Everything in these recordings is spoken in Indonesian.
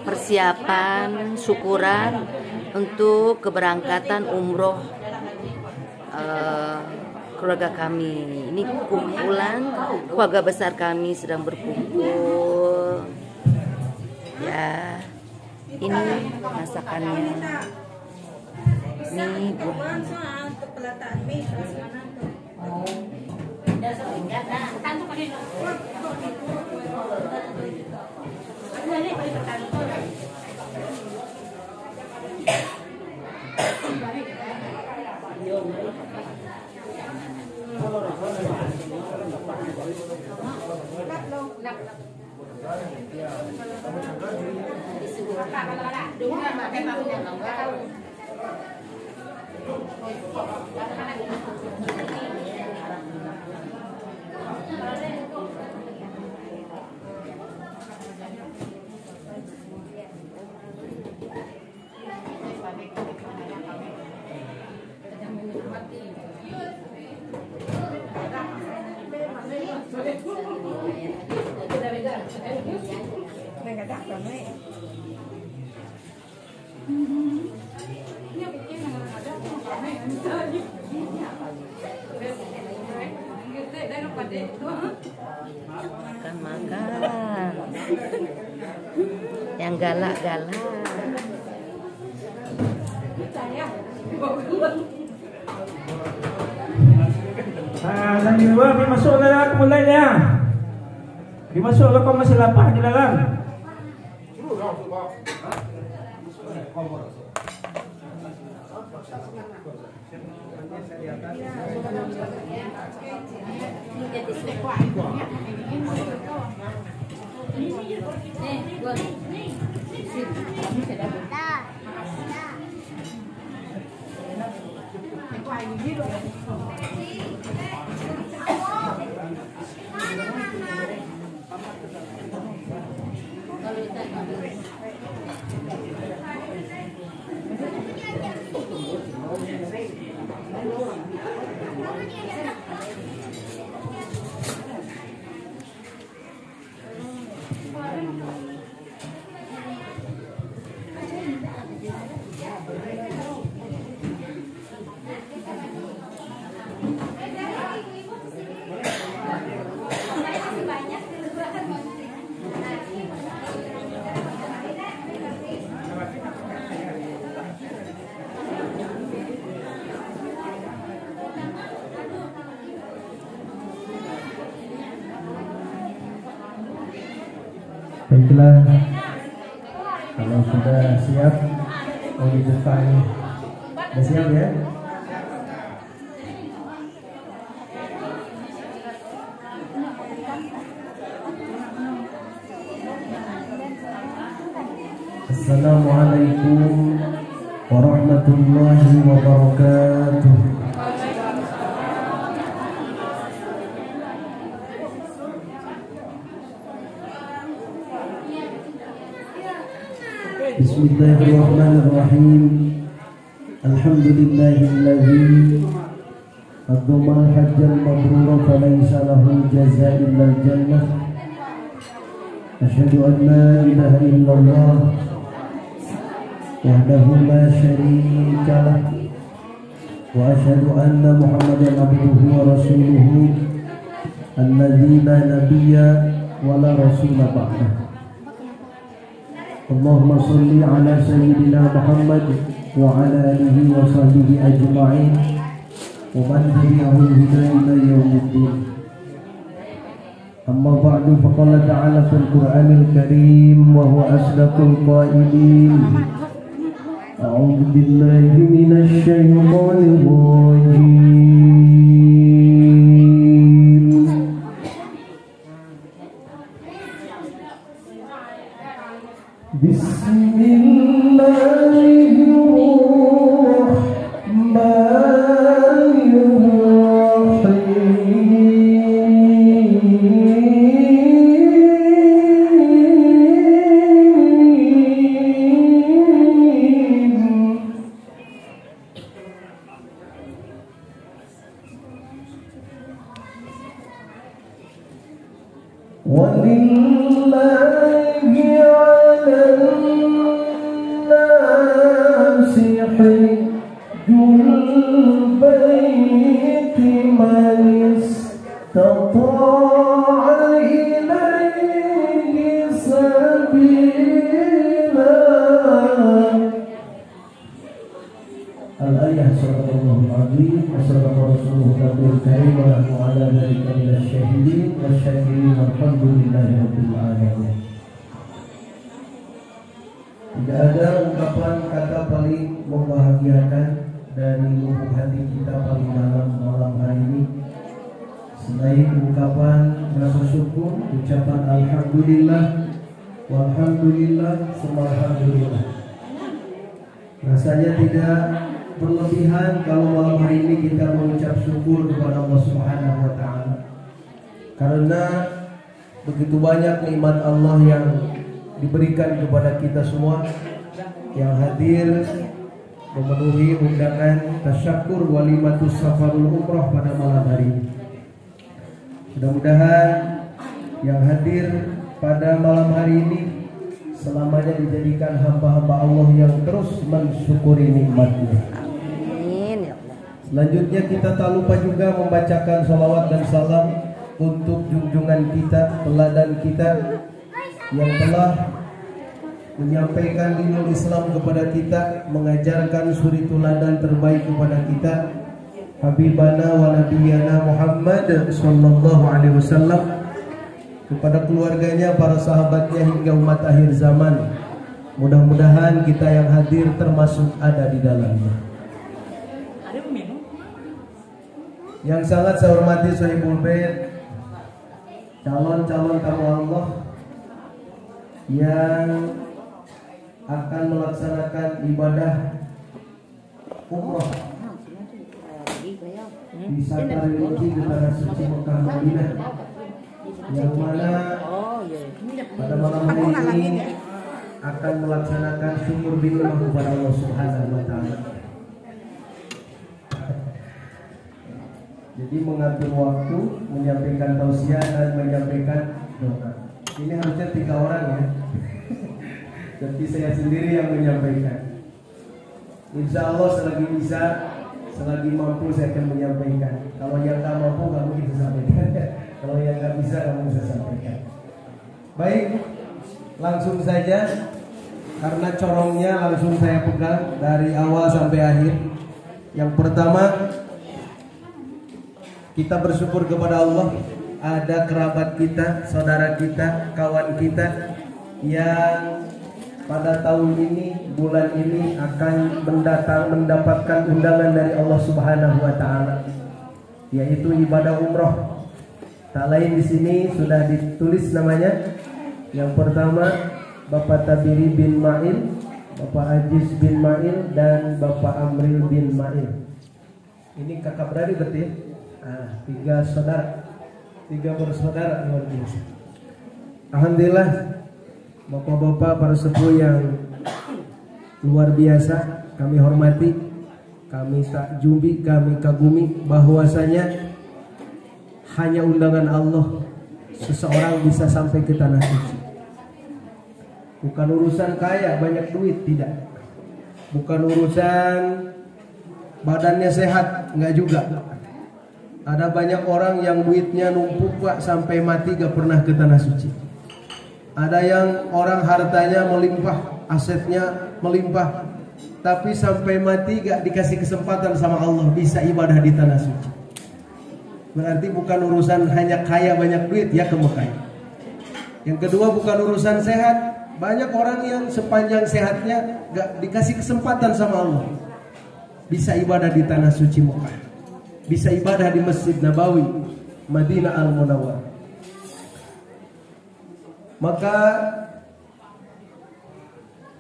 Persiapan syukuran untuk keberangkatan umroh keluarga kami. Ini kumpulan keluarga besar kami sedang berkumpul. Ya, ini masakannya. Ini buahnya. Makan yang galak-galak. Yang di luar dimasuk dalam mulainya. Dimasuk kau masih lapar di dalam. Baiklah, kalau sudah siap, di depan sudah siap ya. Assalamualaikum warahmatullahi wabarakatuh. Bismillahirrahmanirrahim. Alhamdulillahilladzi qaddama hajjal mabrura falaysa lahu jazaa illal jannah. Asyhadu an la ilaha illallah wahdahu la syarika lah wa asyhadu anna Muhammadan abduhu wa rasuluhu alladzi la nabiyya wa la rasula ba'dahu. Allahumma salli ala sayyidina Muhammad wa ala alihi wa sahbihi ajma'in wa man tabi'ahum bi ila yaumiddin. Amma ba'du, faqala ta'ala fil Qur'anil Karim wa huwa asdaqul qailin. A'udzu billahi minasy syaithanir rajim. walillahi 'alan nasi hajjul baiti man istata'a ilaihi sabila. Al-ayah sallallahu alaihi wa sallam Rasulullah Nabiul Karim wa ala dzalika minasy syahidin wasyakirin walhamdulillahi rabbil alamin. Tidak ada ungkapan kata paling membahagiakan dari lubuk hati kita paling dalam malam hari ini selain ungkapan rasa syukur, ucapan alhamdulillah, walhamdulillah, alhamdulillah. Rasanya tidak berlebihan kalau malam hari ini kita mengucap syukur kepada Allah Subhanahu wa taala. Karena begitu banyak nikmat Allah yang diberikan kepada kita semua yang hadir memenuhi undangan tasyakur walimatus safarul umrah pada malam hari ini. Mudah-mudahan yang hadir pada malam hari ini selamanya dijadikan hamba-hamba Allah yang terus mensyukuri nikmatnya. Amin ya Allah. Selanjutnya kita tak lupa juga membacakan salawat dan salam untuk junjungan kita, teladan kita yang telah menyampaikan dinul Islam kepada kita, mengajarkan suri teladan terbaik kepada kita, Habibana wa Nabiyana Muhammad sallallahu alaihi wasallam, kepada keluarganya, para sahabatnya hingga umat akhir zaman. Mudah-mudahan kita yang hadir termasuk ada di dalamnya. Yang sangat saya hormati Sahibul Bait, calon-calon tamu Allah yang akan melaksanakan ibadah umrah di Santa Religi di Tanah Suci Mekah Madinah, yang mana pada malam hari ini akan melaksanakan syukur di rumah kepada Allah Subhanahu wa taala. Jadi mengatur waktu, menyampaikan tausiah dan menyampaikan doa. Ini harusnya 3 orang ya. Tapi saya sendiri yang menyampaikan. Insya Allah selagi bisa, selagi mampu saya akan menyampaikan. Kalau yang tak mampu kamu bisa sampaikan. Kalau yang nggak bisa kamu bisa sampaikan. Baik, langsung saja karena corongnya langsung saya pegang dari awal sampai akhir. Yang pertama, kita bersyukur kepada Allah ada kerabat kita, saudara kita, kawan kita yang pada tahun ini, bulan ini akan mendapatkan undangan dari Allah Subhanahu wa taala, yaitu ibadah umroh. Tak lain di sini sudah ditulis namanya. Yang pertama Bapak Tabiri bin Ma'il, Bapak Aziz bin Ma'il, dan Bapak Amril bin Ma'il. Ini kakak beradik berarti? 3 saudara, 3 bersaudara, luar biasa. Alhamdulillah, bapak-bapak para sepuh yang luar biasa kami hormati, kami takjumi, kami kagumi bahwasanya hanya undangan Allah seseorang bisa sampai ke tanah suci. Bukan urusan kaya, banyak duit, tidak. Bukan urusan badannya sehat, enggak juga. Ada banyak orang yang duitnya numpuk Pak, sampai mati gak pernah ke tanah suci. Ada yang orang hartanya melimpah, asetnya melimpah, tapi sampai mati gak dikasih kesempatan sama Allah bisa ibadah di tanah suci. Berarti bukan urusan hanya kaya banyak duit ya ke Mekah. Yang kedua bukan urusan sehat. Banyak orang yang sepanjang sehatnya gak dikasih kesempatan sama Allah bisa ibadah di tanah suci Mekah, bisa ibadah di Masjid Nabawi, Madinah Al-Munawwarah. Maka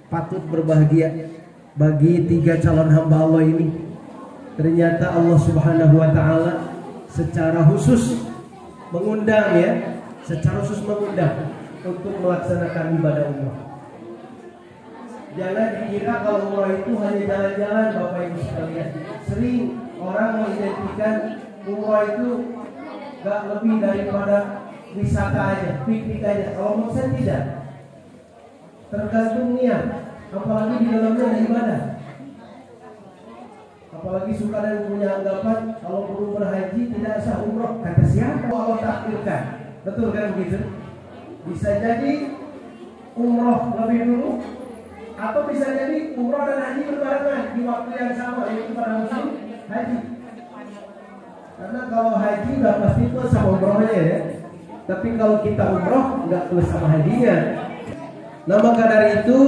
patut berbahagia bagi 3 calon hamba Allah ini. Ternyata Allah Subhanahu wa taala secara khusus mengundang ya, secara khusus mengundang untuk melaksanakan ibadah umrah. Jangan dikira kalau umrah itu hanya jalan-jalan Bapak Ibu sekalian. Sering orang mengidentikan umrah itu gak lebih daripada wisata aja, piknik aja. Kalau menurut saya tidak. Tergantung niat. Apalagi di dalamnya ada ibadah. Apalagi suka dan punya anggapan kalau belum berhaji tidak sah umroh. Kata siapa? Allah takdirkan. Betul kan begitu? Bisa jadi umroh lebih dulu, atau bisa jadi umroh dan haji berbarengan di waktu yang sama, yaitu pada musim haji. Karena kalau haji udah pasti plus sama umrohnya ya. Tapi kalau kita umroh nggak plus sama hajinya. Nah maka dari itu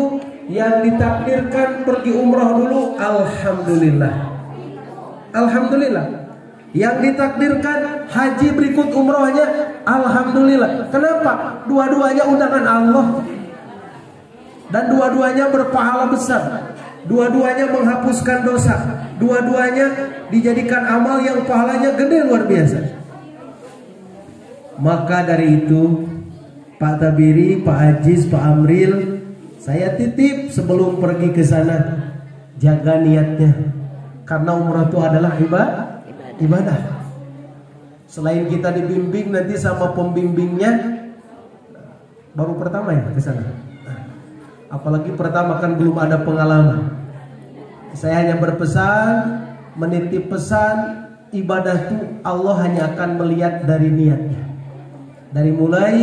yang ditakdirkan pergi umroh dulu, alhamdulillah. Alhamdulillah. Yang ditakdirkan haji berikut umrohnya, alhamdulillah. Kenapa? Dua-duanya undangan Allah. Dan dua-duanya berpahala besar. Dua-duanya menghapuskan dosa. Dua-duanya dijadikan amal yang pahalanya gede luar biasa. Maka dari itu Pak Tabiri, Pak Aziz, Pak Amril, saya titip sebelum pergi ke sana, jaga niatnya. Karena umrah itu adalah ibadah. Selain kita dibimbing nanti sama pembimbingnya, baru pertama ya ke sana. Apalagi pertama kan belum ada pengalaman. Saya hanya berpesan, menitip pesan, ibadah itu Allah hanya akan melihat dari niatnya. Dari mulai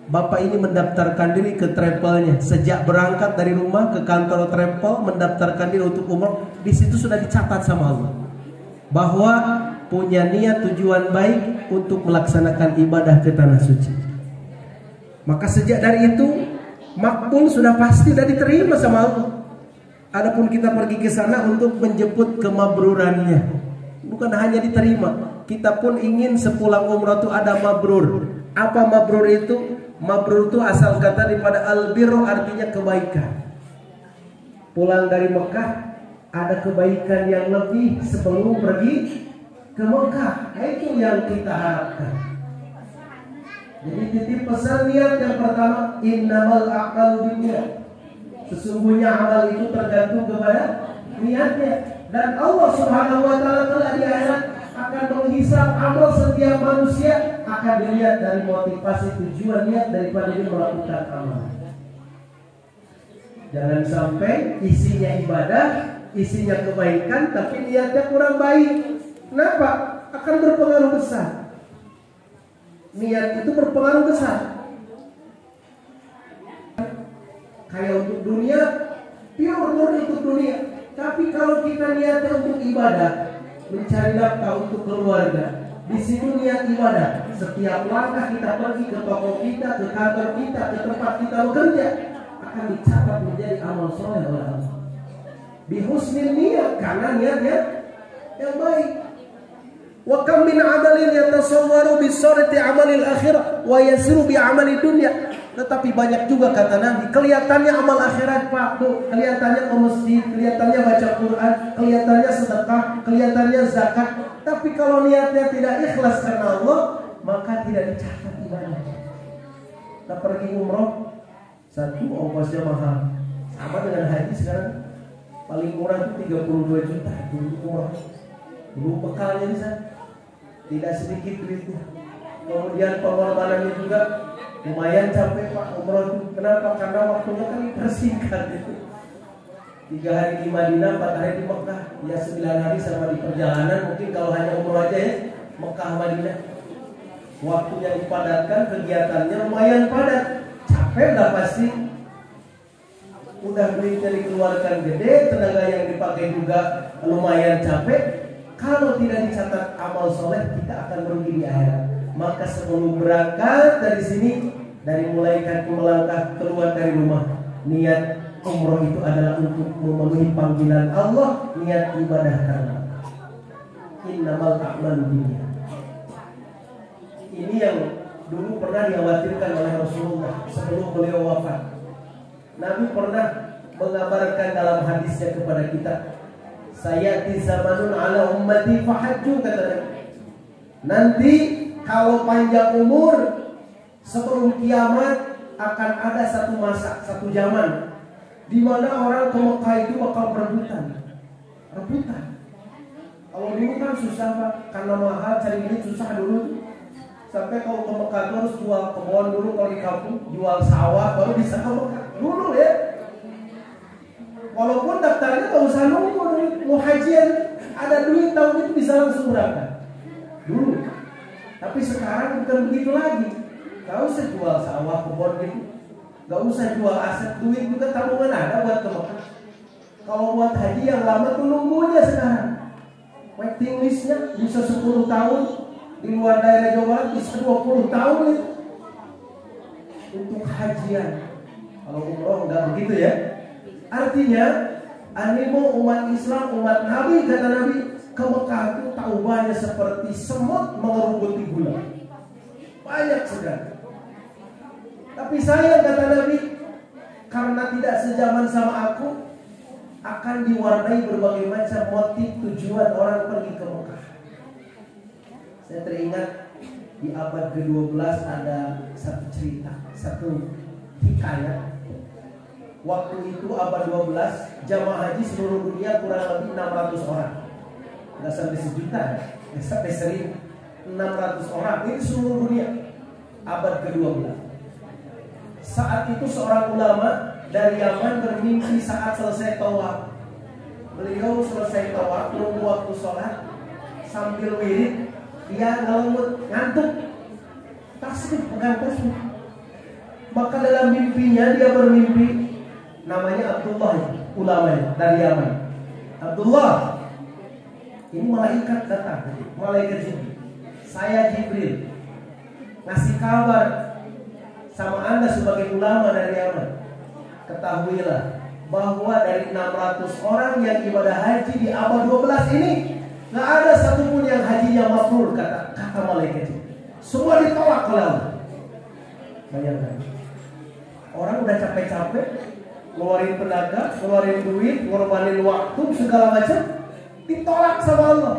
Bapak ini mendaftarkan diri ke travelnya, sejak berangkat dari rumah ke kantor travel mendaftarkan diri untuk umroh, di situ sudah dicatat sama Allah bahwa punya niat tujuan baik untuk melaksanakan ibadah ke tanah suci. Maka sejak dari itu makbul sudah pasti dan diterima sama Allah. Adapun kita pergi ke sana untuk menjemput kemabrurannya, bukan hanya diterima, kita pun ingin sepulang umrah itu ada mabrur. Apa mabrur itu? Mabrur itu asal kata daripada albirru, artinya kebaikan. Pulang dari Mekah ada kebaikan yang lebih sebelum pergi ke Mekah. Itu yang kita harapkan. Jadi titip pesan niat yang pertama, innamal a'malu binniyat. Sesungguhnya amal itu tergantung kepada niatnya. Dan Allah Subhanahu wa taala telah di akhirat akan menghisab amal setiap manusia, akan dilihat dari motivasi tujuan niat daripada dia melakukan amal. Jangan sampai isinya ibadah, isinya kebaikan, tapi niatnya kurang baik. Kenapa? Akan berpengaruh besar. Niat itu berpengaruh besar. Kayak untuk dunia, pure murni untuk dunia. Tapi kalau kita niatnya untuk ibadah, mencari nafkah untuk keluarga, di situ niat ibadah. Setiap langkah kita pergi ke toko kita, ke kantor kita, ke tempat kita bekerja, akan dicatat menjadi amal soleh oleh Allah. Bihusnil niat, karena niatnya yang baik. Wa kam min amalin yatasawwaru bisurati amalil akhirah wa yasiru bi amali dunya. Tetapi banyak juga kata Nabi, kelihatannya amal akhirat Pak, tuh, kelihatannya ke masjid, kelihatannya baca Quran, kelihatannya sedekah, kelihatannya zakat, tapi kalau niatnya tidak ikhlas karena Allah, maka tidak dicatat ibadah. Kita pergi umroh, satu ongkosnya mahal, sama dengan haji sekarang, paling murah itu 32 juta untuk umroh. Belum bekalnya bisa, tidak sedikit duitnya. Kemudian pengorbanannya juga lumayan capek Pak umroh itu. Kenapa? Karena waktunya kan tersingkat itu. 3 hari di Madinah, 4 hari di Mekah. Ya 9 hari sama di perjalanan. Mungkin kalau hanya umroh aja ya, Mekah Madinah. Waktunya dipadatkan, kegiatannya lumayan padat. Capek lah pasti. Udah duitnya dikeluarkan gede, tenaga yang dipakai juga lumayan capek. Kalau tidak dicatat amal soleh, kita akan merugi di akhirat. Maka sebelum berangkat dari sini, dari mulai kaki melangkah keluar dari rumah, niat umroh itu adalah untuk memenuhi panggilan Allah, niat ibadah karena innamal a'malu binniyat. Ini yang dulu pernah dikhawatirkan oleh Rasulullah sebelum beliau wafat. Nabi pernah mengabarkan dalam hadisnya kepada kita, sayati zamanun ala ummati fahajju, kata Nabi. Nanti kalau panjang umur, sebelum kiamat akan ada satu masa, satu zaman di mana orang ke Mekah itu bakal berebutan. Kalau dulu kan susah Pak, karena mahal, cari duit susah dulu. Sampai kalau ke Mekah itu harus jual kebun dulu, kalau di kampung jual sawah baru bisa ke Mekah dulu ya. Walaupun daftarnya gak usah nunggu, mau hajian ada duit tahun itu bisa langsung berangkat dulu. Tapi sekarang bukan begitu lagi. Gak usah jual sawah kebun gitu, gak usah jual aset, duit juga tabungan ada buat ke Mekah. Kalau buat haji yang lama tuh nunggunya sekarang. Waiting listnya bisa 10 tahun, di luar daerah Jawa Barat bisa 20 tahun itu untuk hajian. Kalau umroh enggak begitu ya. Artinya animo umat Islam, umat Nabi, kata Nabi, ke Mekah itu taubannya seperti semut mengerubuti gula. Banyak sekali. Tapi saya, kata Nabi, karena tidak sejaman sama aku, akan diwarnai berbagai macam motif tujuan orang pergi ke Mekah. Saya teringat di abad ke-12 ada satu cerita, satu hikayat. Waktu itu abad 12, jamaah haji seluruh dunia kurang lebih 600 orang. Nggak sampai sejuta ya, nggak sampai 1.600 orang. Ini seluruh dunia, abad ke-12. Saat itu seorang ulama dari Yaman bermimpi saat selesai tawaf. Beliau selesai tawaf, nunggu waktu sholat, sambil wirid, dia ngelemut, ngantuk, tasbih, pegang tasbih. Maka dalam mimpinya dia bermimpi, namanya Abdullah, ulama dari Yaman. Abdullah, ini malaikat datang, malaikat Jibril. Saya Jibril, ngasih kabar sama Anda sebagai ulama dari Yaman. Ketahuilah bahwa dari 600 orang yang ibadah haji di abad 12 ini, gak ada satupun yang hajinya mabrur, kata malaikat Jibril. Semua ditolak oleh Allah. Bayangkan, orang udah capek-capek ngeluarin tenaga, ngeluarin duit, ngorbanin waktu, segala macam, ditolak sama Allah.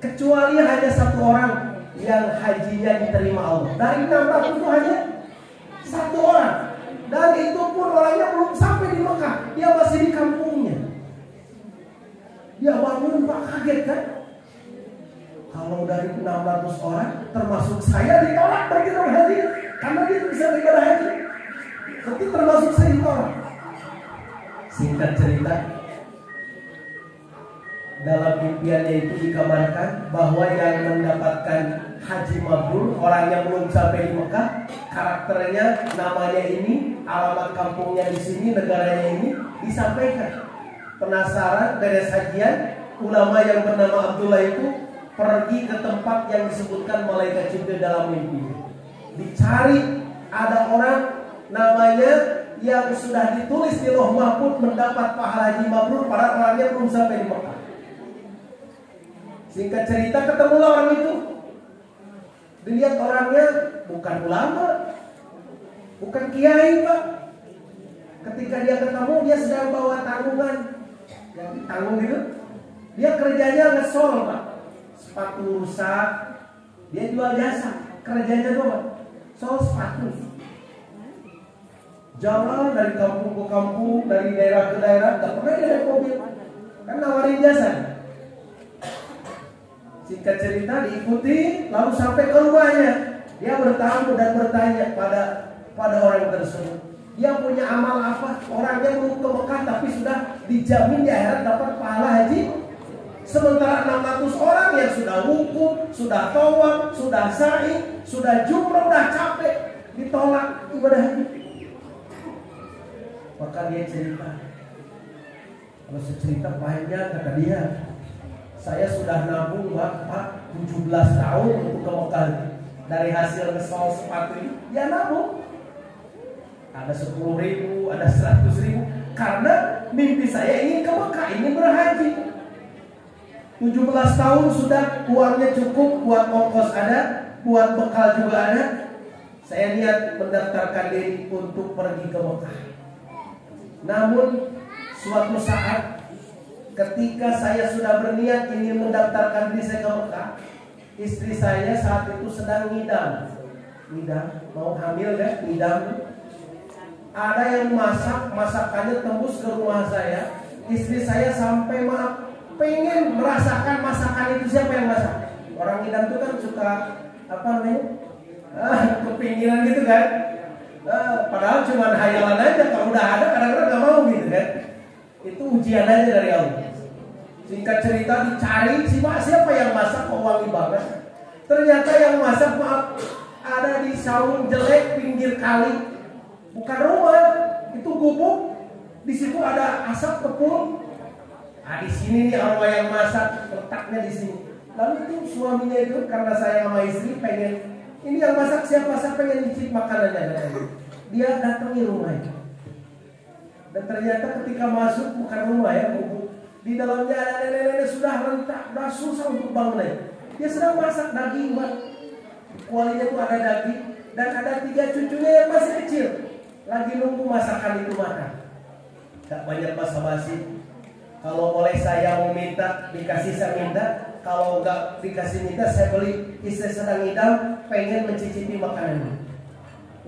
Kecuali hanya satu orang yang hajinya diterima Allah. Dari 600 itu hanya satu orang. Dan itu pun orangnya belum sampai di Mekah, dia masih di kampungnya. Dia bangun, Pak, kaget kan? Kalau dari 600 orang, termasuk saya, ditolak pergi ke haji, karena dia bisa beribadah haji. Tapi termasuk saya ditolak. Singkat cerita, dalam impiannya itu dikabarkan bahwa yang mendapatkan haji mabrur, orang yang belum sampai di Mekah, karakternya, namanya ini, alamat kampungnya di sini, negaranya ini, disampaikan. Penasaran, beres hajian, ulama yang bernama Abdullah itu pergi ke tempat yang disebutkan malaikat Jibril dalam mimpi. Dicari, ada orang namanya yang sudah ditulis di Lauh Mahfuz mendapat pahala haji mabrur, pada orangnya belum sampai di Mekah. Singkat cerita, ketemulah orang itu. Dilihat orangnya bukan ulama, bukan kiai, Pak. Ketika dia ketemu, dia sedang bawa tanggungan, yang ditanggung gitu. Dia kerjanya ngesol, Pak. Sepatu rusak, dia jual jasa. Kerjanya doang, sol sepatu. Jalan dari kampung ke kampung, dari daerah ke daerah, gak pernah dia naik mobil, kan nawarin jasa. Singkat cerita, diikuti, lalu sampai ke rumahnya. Dia bertamu dan bertanya pada orang tersebut, dia punya amal apa? Orangnya belum ke Mekah tapi sudah dijamin di akhirat dapat pahala haji. Sementara 600 orang yang sudah wukuf, sudah tawaf, sudah sa'i, sudah jumrah, sudah capek, ditolak ibadah haji. Maka dia cerita, kalau cerita panjang, kata dia, saya sudah nabung, Pak, 17 tahun untuk ke Mekah. Dari hasil ngesol sepatu ini, dia nabung. Ada 10.000, ada 100.000. Karena mimpi saya ingin ke Mekah, ingin berhaji. 17 tahun sudah, uangnya cukup, buat ongkos ada, buat bekal juga ada. Saya niat mendaftarkan diri untuk pergi ke Mekah. Namun suatu saat, ketika saya sudah berniat ingin mendaftarkan diri saya ke Mekah, istri saya saat itu sedang ngidam, mau hamil kan, ngidam. Ada yang masak, masakannya tembus ke rumah saya. Istri saya sampai pengen merasakan masakan itu, siapa yang masak. Orang ngidam itu kan suka Kepinginan gitu kan. Padahal cuma hayalan aja, kalau udah ada kadang-kadang nggak mau gitu kan. Itu ujian aja dari Allah. Singkat cerita dicari siapa yang masak kok wangi banget. Ternyata yang masak maaf ada di saung jelek pinggir kali, bukan rumah, itu gubuk. Di situ ada asap kepul. Di sini nih arwah yang masak, letaknya di sini. Lalu itu suaminya itu karena saya sama istri pengen, ini yang masak siapa, saya pengen nyicip makanannya. Dia datangi rumahnya. Dan ternyata ketika masuk bukan rumah ya, gubuk. Di dalamnya ada nenek-nenek sudah rentak, sudah susah untuk bangun. Dia sedang masak daging, Pak. Kualinya tuh ada daging dan ada 3 cucunya yang masih kecil, lagi nunggu masakan itu makan. Gak banyak basa-basi. Kalau boleh saya mau minta, dikasih saya minta. Kalau nggak dikasih minta, saya beli. Istri sedang ngidam, pengen mencicipi makanan.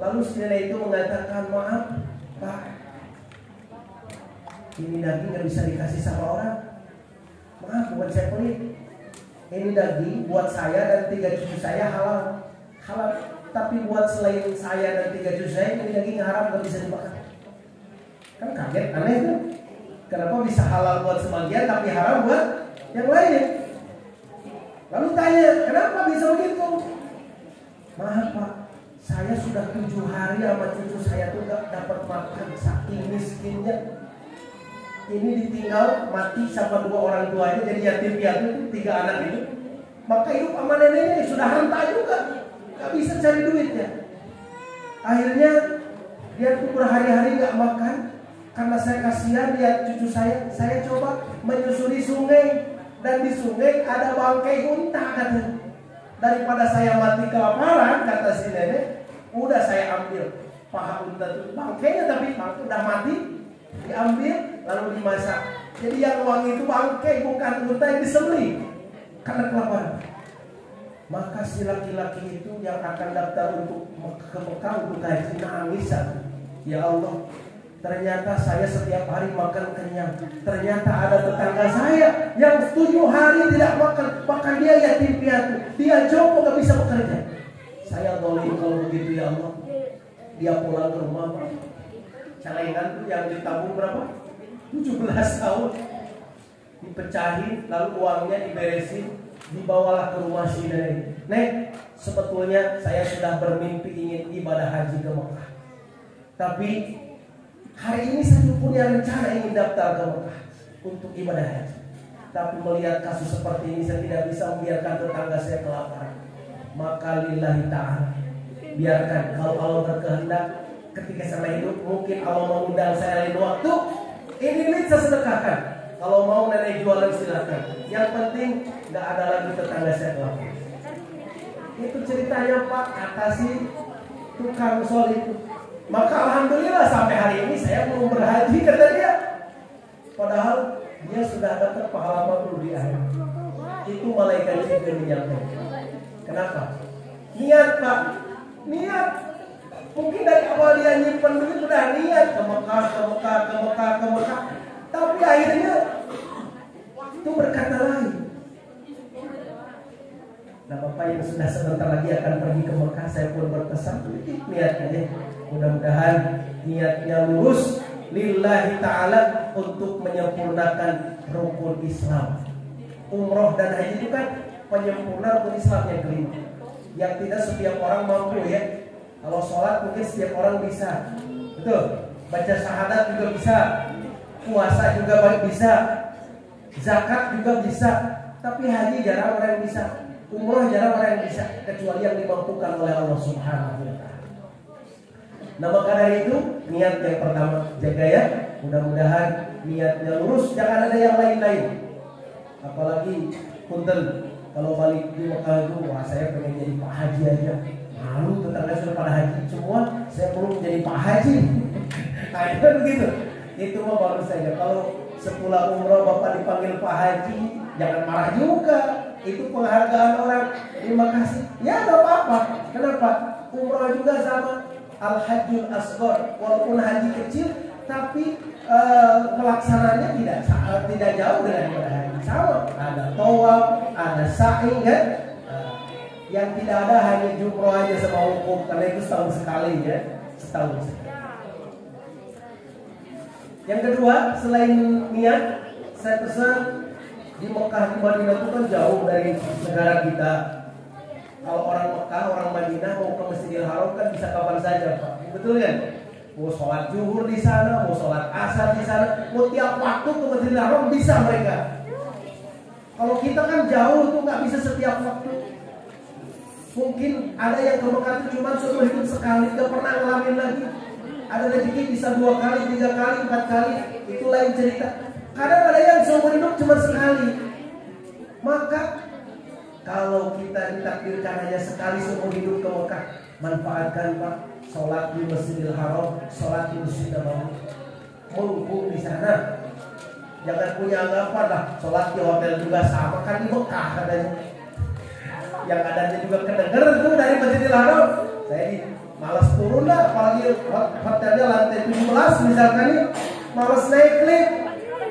Lalu si nenek itu mengatakan, maaf Pak, ini daging nggak bisa dikasih sama orang. Maaf, bukan saya pelit. Ini daging buat saya dan 3 cucu saya halal. Tapi buat selain saya dan 3 cucu saya, ini daging haram, nggak bisa dimakan. Kan kaget, aneh tuh. Kenapa bisa halal buat sebagian tapi haram buat yang lain? Lalu tanya, kenapa bisa begitu? Maaf Pak, saya sudah 7 hari sama cucu saya tuh gak dapat makan, saking miskinnya. Ini ditinggal mati sama 2 orang tuanya, jadi yatim piatu 3 anak itu. Maka hidup sama neneknya sudah renta juga, gak bisa cari duit ya. Akhirnya dia tuh berhari-hari gak makan. Karena saya kasihan lihat cucu saya coba menyusuri sungai, dan di sungai ada bangkai unta katanya. Daripada saya mati kelaparan, kata si nenek, udah saya ambil paha unta itu, bangkainya tapi udah mati, diambil lalu dimasak. Jadi yang wangi itu bangkai, bukan unta yang disembelih karena kelaparan. Maka si laki-laki itu yang akan daftar untuk ke Mekah untuk haji nangis. Ya Allah, ternyata saya setiap hari makan kenyang. Ternyata ada tetangga saya yang 7 hari tidak makan, bahkan dia yatim piatu. Dia jompo gak bisa bekerja. Saya dolim kalau begitu ya Allah. Dia pulang ke rumah, Pak. Celengan tuh yang ditabung berapa? 17 tahun. Dipecahin, lalu uangnya diberesin, dibawalah ke rumah si nenek. Nek, sebetulnya saya sudah bermimpi ingin ibadah haji ke Mekah. Tapi hari ini saya punya rencana ingin daftar ke Mekah untuk ibadah haji. Tapi melihat kasus seperti ini, saya tidak bisa membiarkan tetangga saya kelaparan. Maka lillahi ta'ala, biarkan kalau Allah berkehendak ketika saya hidup, mungkin Allah mengundang saya lain waktu, ini duit saya sedekahkan. Kalau mau nenek jualan silakan. Yang penting gak ada lagi tetangga saya kelaparan. Itu ceritanya Pak, kata si tukang sol itu. Maka alhamdulillah sampai hari ini saya belum berhaji, kata dia. Padahal dia sudah dapat pahala 40 di akhir. Itu malaikat Jibril menyampaikan. Kenapa? Niat Pak, niat. Mungkin dari awal dia nyimpen duit sudah niat ke Mekah. Tapi akhirnya itu berkata lain. Nah Bapak yang sudah sebentar lagi akan pergi ke Mekah, saya pun berpesan niatnya. Mudah-mudahan niatnya lurus lillahi ta'ala untuk menyempurnakan rukun Islam. Umroh dan haji itu kan penyempurna rukun Islam yang kelima, yang tidak setiap orang mampu ya. Kalau sholat mungkin setiap orang bisa, betul. Baca syahadat juga bisa, puasa juga bisa, zakat juga bisa. Tapi haji jarang orang yang bisa, umroh jarang orang yang bisa, kecuali yang dimampukan oleh Allah Subhanahu wa Ta'ala. Nah maka dari itu niat yang pertama jaga ya. Mudah-mudahan niatnya lurus, jangan ada yang lain-lain. Apalagi punten kalau balik di Mekah itu, wah saya pengen jadi Pak Haji aja. Malu tetangga sudah pada haji semua, saya belum jadi Pak Haji. Nah itu begitu. Itu mah baru saja. Kalau sepulang umroh Bapak dipanggil Pak Haji, jangan marah juga. Itu penghargaan orang. Terima kasih. Ya gak apa-apa. Kenapa? Umroh juga sama Al-Hajjul Asghar, walaupun haji kecil, tapi pelaksananya tidak jauh dengan ibadah haji. Sama, ada tawaf, ada sa'i kan. Yang tidak ada hanya jumroh aja sama wukuf, karena itu setahun sekali ya, setahun sekali. Yang kedua, selain niat, saya pesan di Mekah di Madinah itu kan jauh dari negara kita. Kalau orang Mekah, orang Madinah mau ke Masjidil Haram kan bisa kapan saja, Pak. Betul kan? Mau sholat zuhur di sana, mau sholat asar di sana, mau tiap waktu ke Masjidil Haram bisa mereka. Kalau kita kan jauh tuh nggak bisa setiap waktu. Mungkin ada yang ke Mekah itu cuma seumur hidup sekali, nggak pernah ngalamin lagi. Ada rezeki bisa 2 kali, 3 kali, 4 kali, itu lain cerita. Kadang ada yang seumur hidup cuma sekali. Maka kalau kita ditakdirkan hanya sekali seumur hidup ke Mekah, manfaatkan Pak. Sholat di Masjidil Haram, sholat di Masjid Nabawi, mumpung di sana. Jangan punya anggapan lah, sholat di hotel juga sama kan di Mekah katanya. Yang adanya juga kedenger tuh dari Masjidil Haram. Saya malas turun lah, apalagi hotelnya lantai 17 misalkan nih, malas naik lift.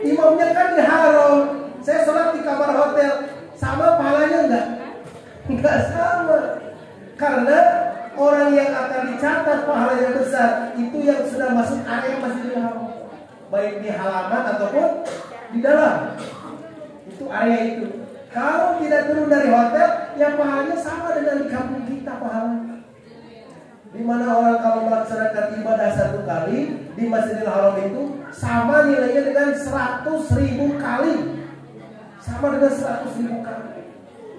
Imamnya kan di Haram, saya sholat di kamar hotel, sama pahalanya enggak? Enggak sama. Karena orang yang akan dicatat pahalanya besar itu yang sudah masuk area Masjidil Haram, baik di halaman ataupun di dalam. Itu area itu. Kalau tidak turun dari hotel, ya pahalanya sama dengan di kampung kita pahalanya. Di mana orang kalau melaksanakan ibadah 1 kali di Masjidil Haram itu sama nilainya dengan 100.000 kali. Sama dengan 100.000 kali.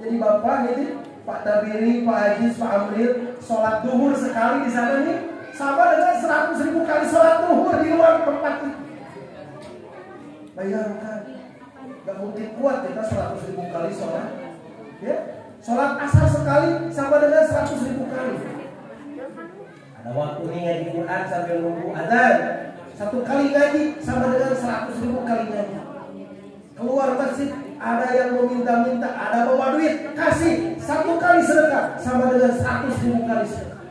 Jadi Bapak ini Pak Tabiri, Pak Aziz, Pak Amril sholat duhur sekali di sana nih sama dengan 100.000 kali sholat duhur di luar tempat itu. Bayangkan, gak mungkin kuat kita 100.000 kali sholat. Ya, sholat asar sekali sama dengan 100.000 kali. Ada waktu nih ngaji Quran sambil nunggu azan. 1 kali ngaji sama dengan 100.000 kali ngaji. Keluar masjid ada yang meminta-minta, ada bawa duit, kasih 1 kali sedekah sama dengan 100.000 kali sedekah.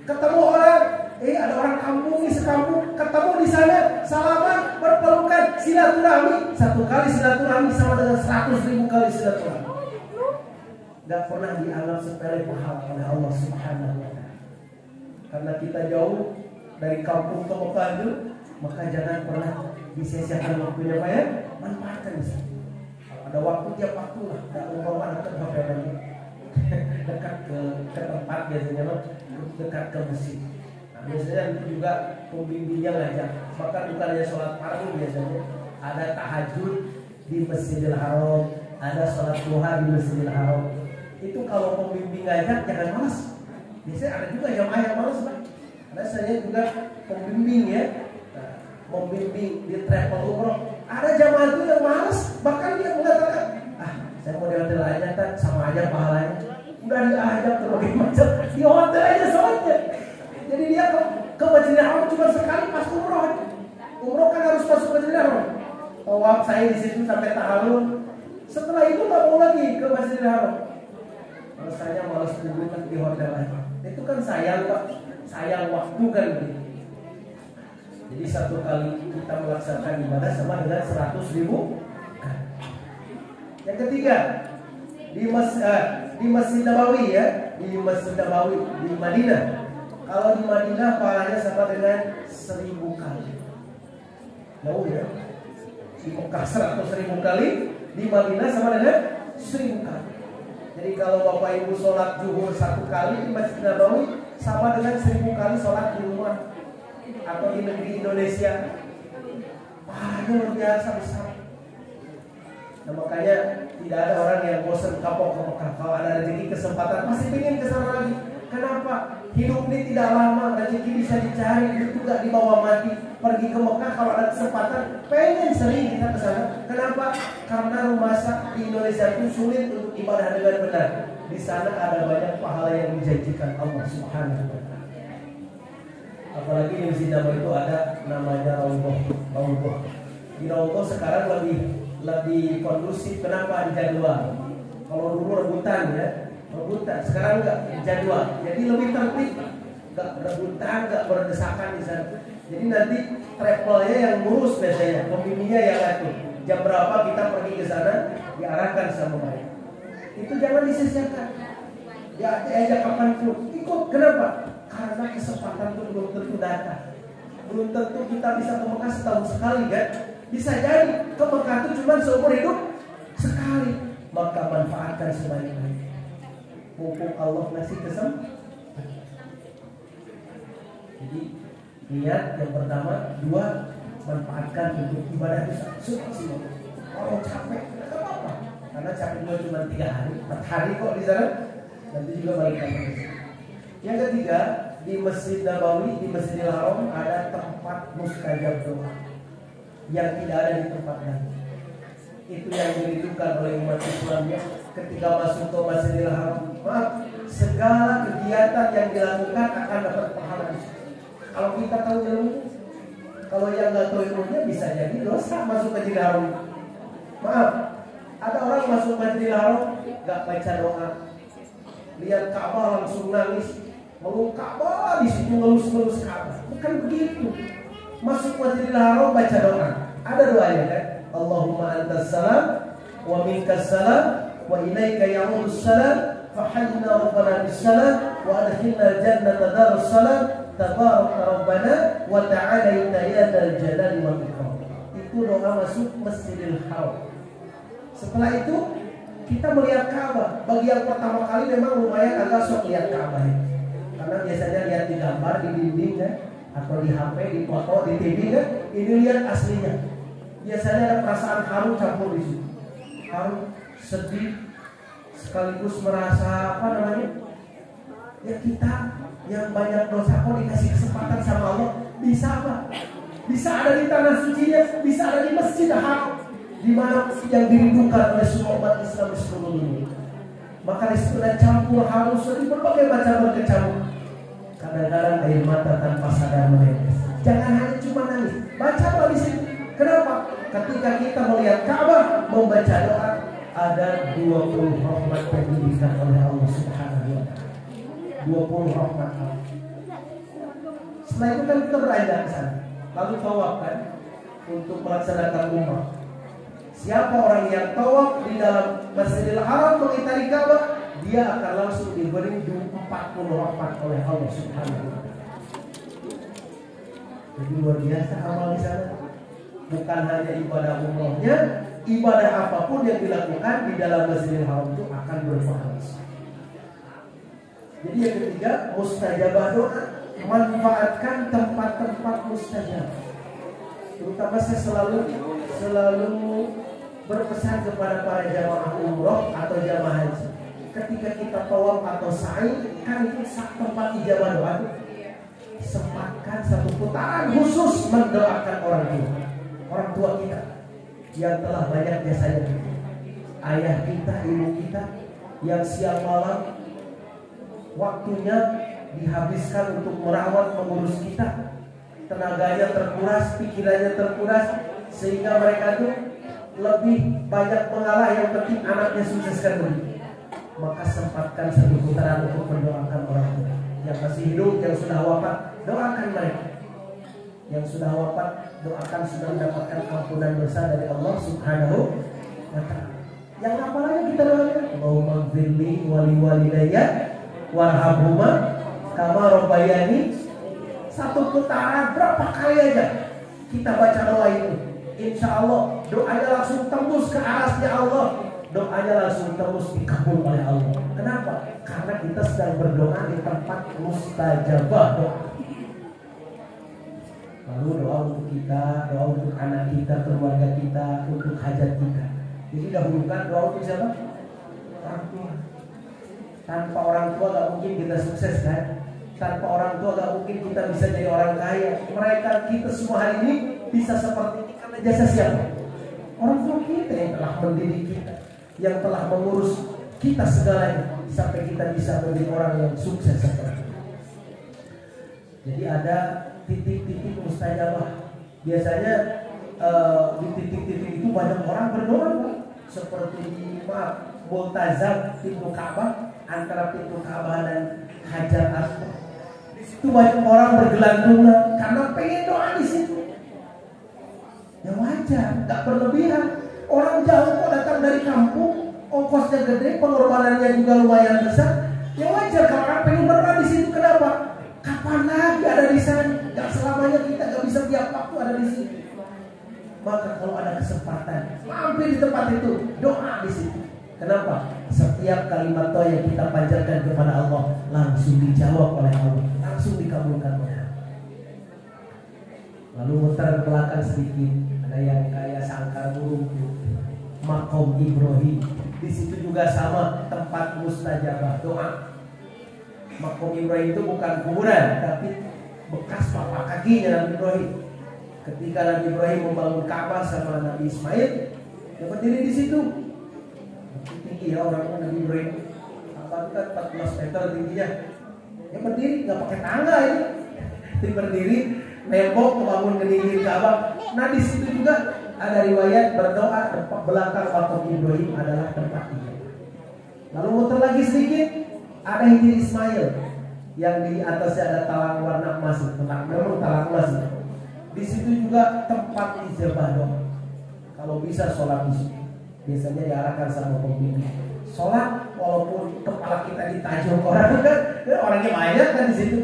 Ketemu orang, ada orang kampung nih sekampung, ketemu di sana, salaman, berpelukan, silaturahmi, 1 kali silaturahmi sama dengan 100.000 kali silaturahmi. Gak pernah dianggap sepele pahala oleh Allah Subhanahu wa Ta'ala. Karena kita jauh dari kampung ke Mekah itu, maka jangan pernah disia-siakan waktunya Pak ya, manfaatkan di sana. Ada waktu tiap waktu lah, tidak umpama dekat hotelnya, dekat ke tempat biasanya loh, dekat ke masjid. Nah, biasanya itu juga pembimbingnya ngajak, bahkan bukan hanya sholat fardu biasanya, ada tahajud di Masjidil Haram, ada sholat duha di Masjidil Haram. Itu kalau pembimbing ngajak jangan malas. Biasanya ada juga jamaah yang malas Pak. Karena saya juga pembimbing ya, membimbing di travel umroh. Ada jamaah itu yang malas, bahkan dia mengatakan, saya mau di hotel aja, sama aja pahalanya. Udah diajak ke berbagai macam, di hotel aja sholatnya. Jadi dia ke Masjidil Haram cuma sekali pas umroh. Umroh kan harus masuk Masjidil Haram. Tawaf saya di situ sampai tahallul. Setelah itu nggak mau lagi ke Masjidil Haram. Rasanya malas dulu kan di hotel aja. Itu kan sayang Pak, sayang waktu kan begitu. Jadi 1 kali kita melaksanakan ibadah sama dengan 100.000. Yang ketiga, di Masjid Nabawi ya, di Masjid Nabawi di Madinah. Kalau di Madinah pahalanya sama dengan 1.000 kali. Jauh ya. Di Mekah 100.000 kali, di Madinah sama dengan 1.000 kali. Jadi kalau Bapak Ibu sholat zuhur 1 kali di Masjid Nabawi sama dengan 1.000 kali sholat di rumah atau di negeri Indonesia. Pahalanya luar biasa besar. Nah makanya tidak ada orang yang bosan kapok ke Mekah. Kalau ada rezeki kesempatan masih ingin ke sana lagi. Kenapa? Hidup ini tidak lama, rezeki bisa dicari, itu juga dibawa mati. Pergi ke Mekah kalau ada kesempatan, pengen sering kita ke sana. Kenapa? Karena rumah sakit di Indonesia itu sulit untuk ibadah dengan benar. Di sana ada banyak pahala yang dijanjikan Allah Subhanahu wa Ta'ala. Apalagi di Masjid Nabawi itu ada namanya Raudhah. Di Raudhah sekarang lebih kondusif. Kenapa? Dijadwal. Kalau dulu rebutan ya, rebutan. Sekarang enggak, jadwal. Jadi lebih tertib. Enggak rebutan, enggak berdesakan di sana. Jadi nanti travelnya yang ngurus biasanya, pembimbingnya yang ngatur. Jam berapa kita pergi ke sana, diarahkan sama mereka. Itu jangan disia-siakan. diajak kapanpun ikut. Kenapa? Karena kesempatan itu belum tentu datang. Belum tentu kita bisa ke Mekah setahun sekali kan. Bisa jadi ke Mekah itu cuma seumur hidup sekali. Maka manfaatkan sebaik-baiknya. Mumpung Allah ngasih kesempatan. Jadi niat yang pertama, dua, manfaatkan untuk ibadah bisa maksimal. Kalau capek, tidak apa-apa. Karena capek juga cuma 3 hari, 4 hari kok di sana. Nanti juga balik lagi. Yang ketiga, di Masjid Nabawi, di Masjidil Haram ada tempat mustajab doa yang tidak ada di tempat lain. Itu yang dirindukan oleh umat Islamnya ketika masuk ke Masjidil Haram. Maaf, segala kegiatan yang dilakukan akan dapat pahala. Kalau kita tahu ilmu, kalau yang nggak tahu ilmunya bisa jadi dosa masuk ke Masjidil Haram. Maaf, ada orang masuk Masjidil Haram nggak baca doa, lihat Ka'bah langsung nangis, meluk Ka'bah di situ ngelus-ngelus Ka'bah. Bukan begitu. Masuk Masjidil Haram baca doa. Ada doanya kan? Allahumma antas salam wa minkas salam wa ilaika ya'udus salam fa hayyina rabbana bis salam wa adkhilna jannata darus salam tabaraka rabbana wa ta'ala ya dzal jalali wal ikram. Itu doa masuk Masjidil Haram. Setelah itu kita melihat Ka'bah. Bagi yang pertama kali memang lumayan agak sok lihat Ka'bah ya. Karena biasanya lihat di gambar di dinding kan, atau di HP, di foto, di TV kan. Ini lihat aslinya. Biasanya ada perasaan haru campur di situ. Haru, sedih, sekaligus merasa apa namanya? Ya kita yang banyak dosa kok dikasih kesempatan sama Allah, bisa apa? Bisa ada di tanah sucinya, bisa ada di Masjid Haram, di mana yang dirindukan oleh semua umat Islam di seluruh dunia. Maka di situ ada campur haru sedih berbagai macam berkecamuk. Kadang-kadang air mata tanpa sadar menetes. Jangan hanya cuma nangis, baca doa di situ. Kenapa? Ketika kita melihat Ka'bah, membaca doa, ada 20 rahmat yang diberikan oleh Allah Subhanahu wa Ta'ala. 20 rahmat Allah. Setelah itu kan kita beranjak ke sana, lalu tawaf kan untuk melaksanakan umrah. Siapa orang yang tawaf di dalam Masjidil Haram mengitari Ka'bah, dia akan langsung diberi 40 rahmat oleh Allah Subhanahu wa Ta'ala. Jadi luar biasa amal di sana. Bukan hanya ibadah umrohnya, ibadah apapun yang dilakukan di dalam Masjidil Haram itu akan berpahala. Jadi yang ketiga, mustajabah doa. Manfaatkan tempat-tempat mustajab. Terutama saya selalu berpesan kepada para jamaah umroh atau jamaah haji. Ketika kita tawaf atau sa'i, kan itu tempat ijabah doa. Sempatkan satu putaran khusus mendoakan orang tua kita yang telah banyak jasanya, ayah kita, ibu kita yang siang malam waktunya dihabiskan untuk merawat, mengurus kita, tenaganya terkuras, pikirannya terkuras, sehingga mereka itu lebih banyak mengalah, yang penting anaknya sukseskan dulu. Maka sempatkan satu putaran untuk mendoakan orang tua yang masih hidup, yang sudah wafat, doakan mereka. Yang sudah wafat, doakan sudah mendapatkan ampunan dosa dari Allah Subhanahu wa Ta'ala. Yang apa lagi kita doakan? Allahumma ghfirli wa liwalidayya warhamhuma kama rabbayani. Satu putaran berapa kali aja kita baca doa itu, insya Allah doanya langsung tembus ke arasnya Allah. Doanya langsung tembus dikabul oleh Allah. Kenapa? Karena kita sedang berdoa di tempat mustajabah doa. Lalu doa untuk kita, doa untuk anak kita, keluarga kita, untuk hajat kita. Jadi dahulukan doa untuk siapa? Orang tua. Tanpa orang tua gak mungkin kita sukses kan? Tanpa orang tua gak mungkin kita bisa jadi orang kaya. Mereka kita semua hari ini bisa seperti ini karena jasa siapa? Orang tua kita yang telah mendidik kita, yang telah mengurus kita segalanya sampai kita bisa menjadi orang yang sukses seperti itu. Jadi ada titik-titik mustajabah. Biasanya di titik-titik itu banyak orang berdoa, seperti di Multazam pintu Ka'bah, antara pintu Ka'bah dan Hajar Aswad. Di situ banyak orang bergelantungan karena pengen doa di situ. Ya wajar, nggak berlebihan. Orang jauh kok datang dari kampung, ongkosnya gede, pengorbanannya juga lumayan besar. Ya wajar kalau orang pengen berdoa di situ. Kenapa? Kapan lagi ada di sana? Gak selamanya kita gak bisa tiap waktu ada di situ. Maka kalau ada kesempatan, mampir di tempat itu, doa di situ. Kenapa? Setiap kalimat doa yang kita panjatkan kepada Allah langsung dijawab oleh Allah, langsung dikabulkan oleh Allah. Lalu muter ke belakang sedikit, ada yang kayak sangkar burung, Makom Ibrahim. Di situ juga sama, tempat mustajabah doa. Makom Ibrahim itu bukan kuburan, tapi bekas papak kakinya Nabi Ibrahim. Ketika Nabi Ibrahim membangun Ka'bah sama Nabi Ismail, dia berdiri di situ. Tinggi ya orang Nabi Ibrahim, Ka'bah itu kan 14 meter tingginya. Dia berdiri, nggak pakai tangga ini. Dia berdiri, nembok membangun kedingin Ka'bah. Nah di situ juga ada riwayat berdoa tempat belakang Makom Ibrahim adalah tempat itu. Lalu muter lagi sedikit, ada Hijri Ismail yang di atasnya ada talang warna emas, memang talang emas. Di situ juga tempat ijabah doa. Kalau bisa sholat di situ, biasanya diarahkan sama pemimpin. Sholat walaupun kepala kita ditajam orang kan, orangnya banyak kan di situ.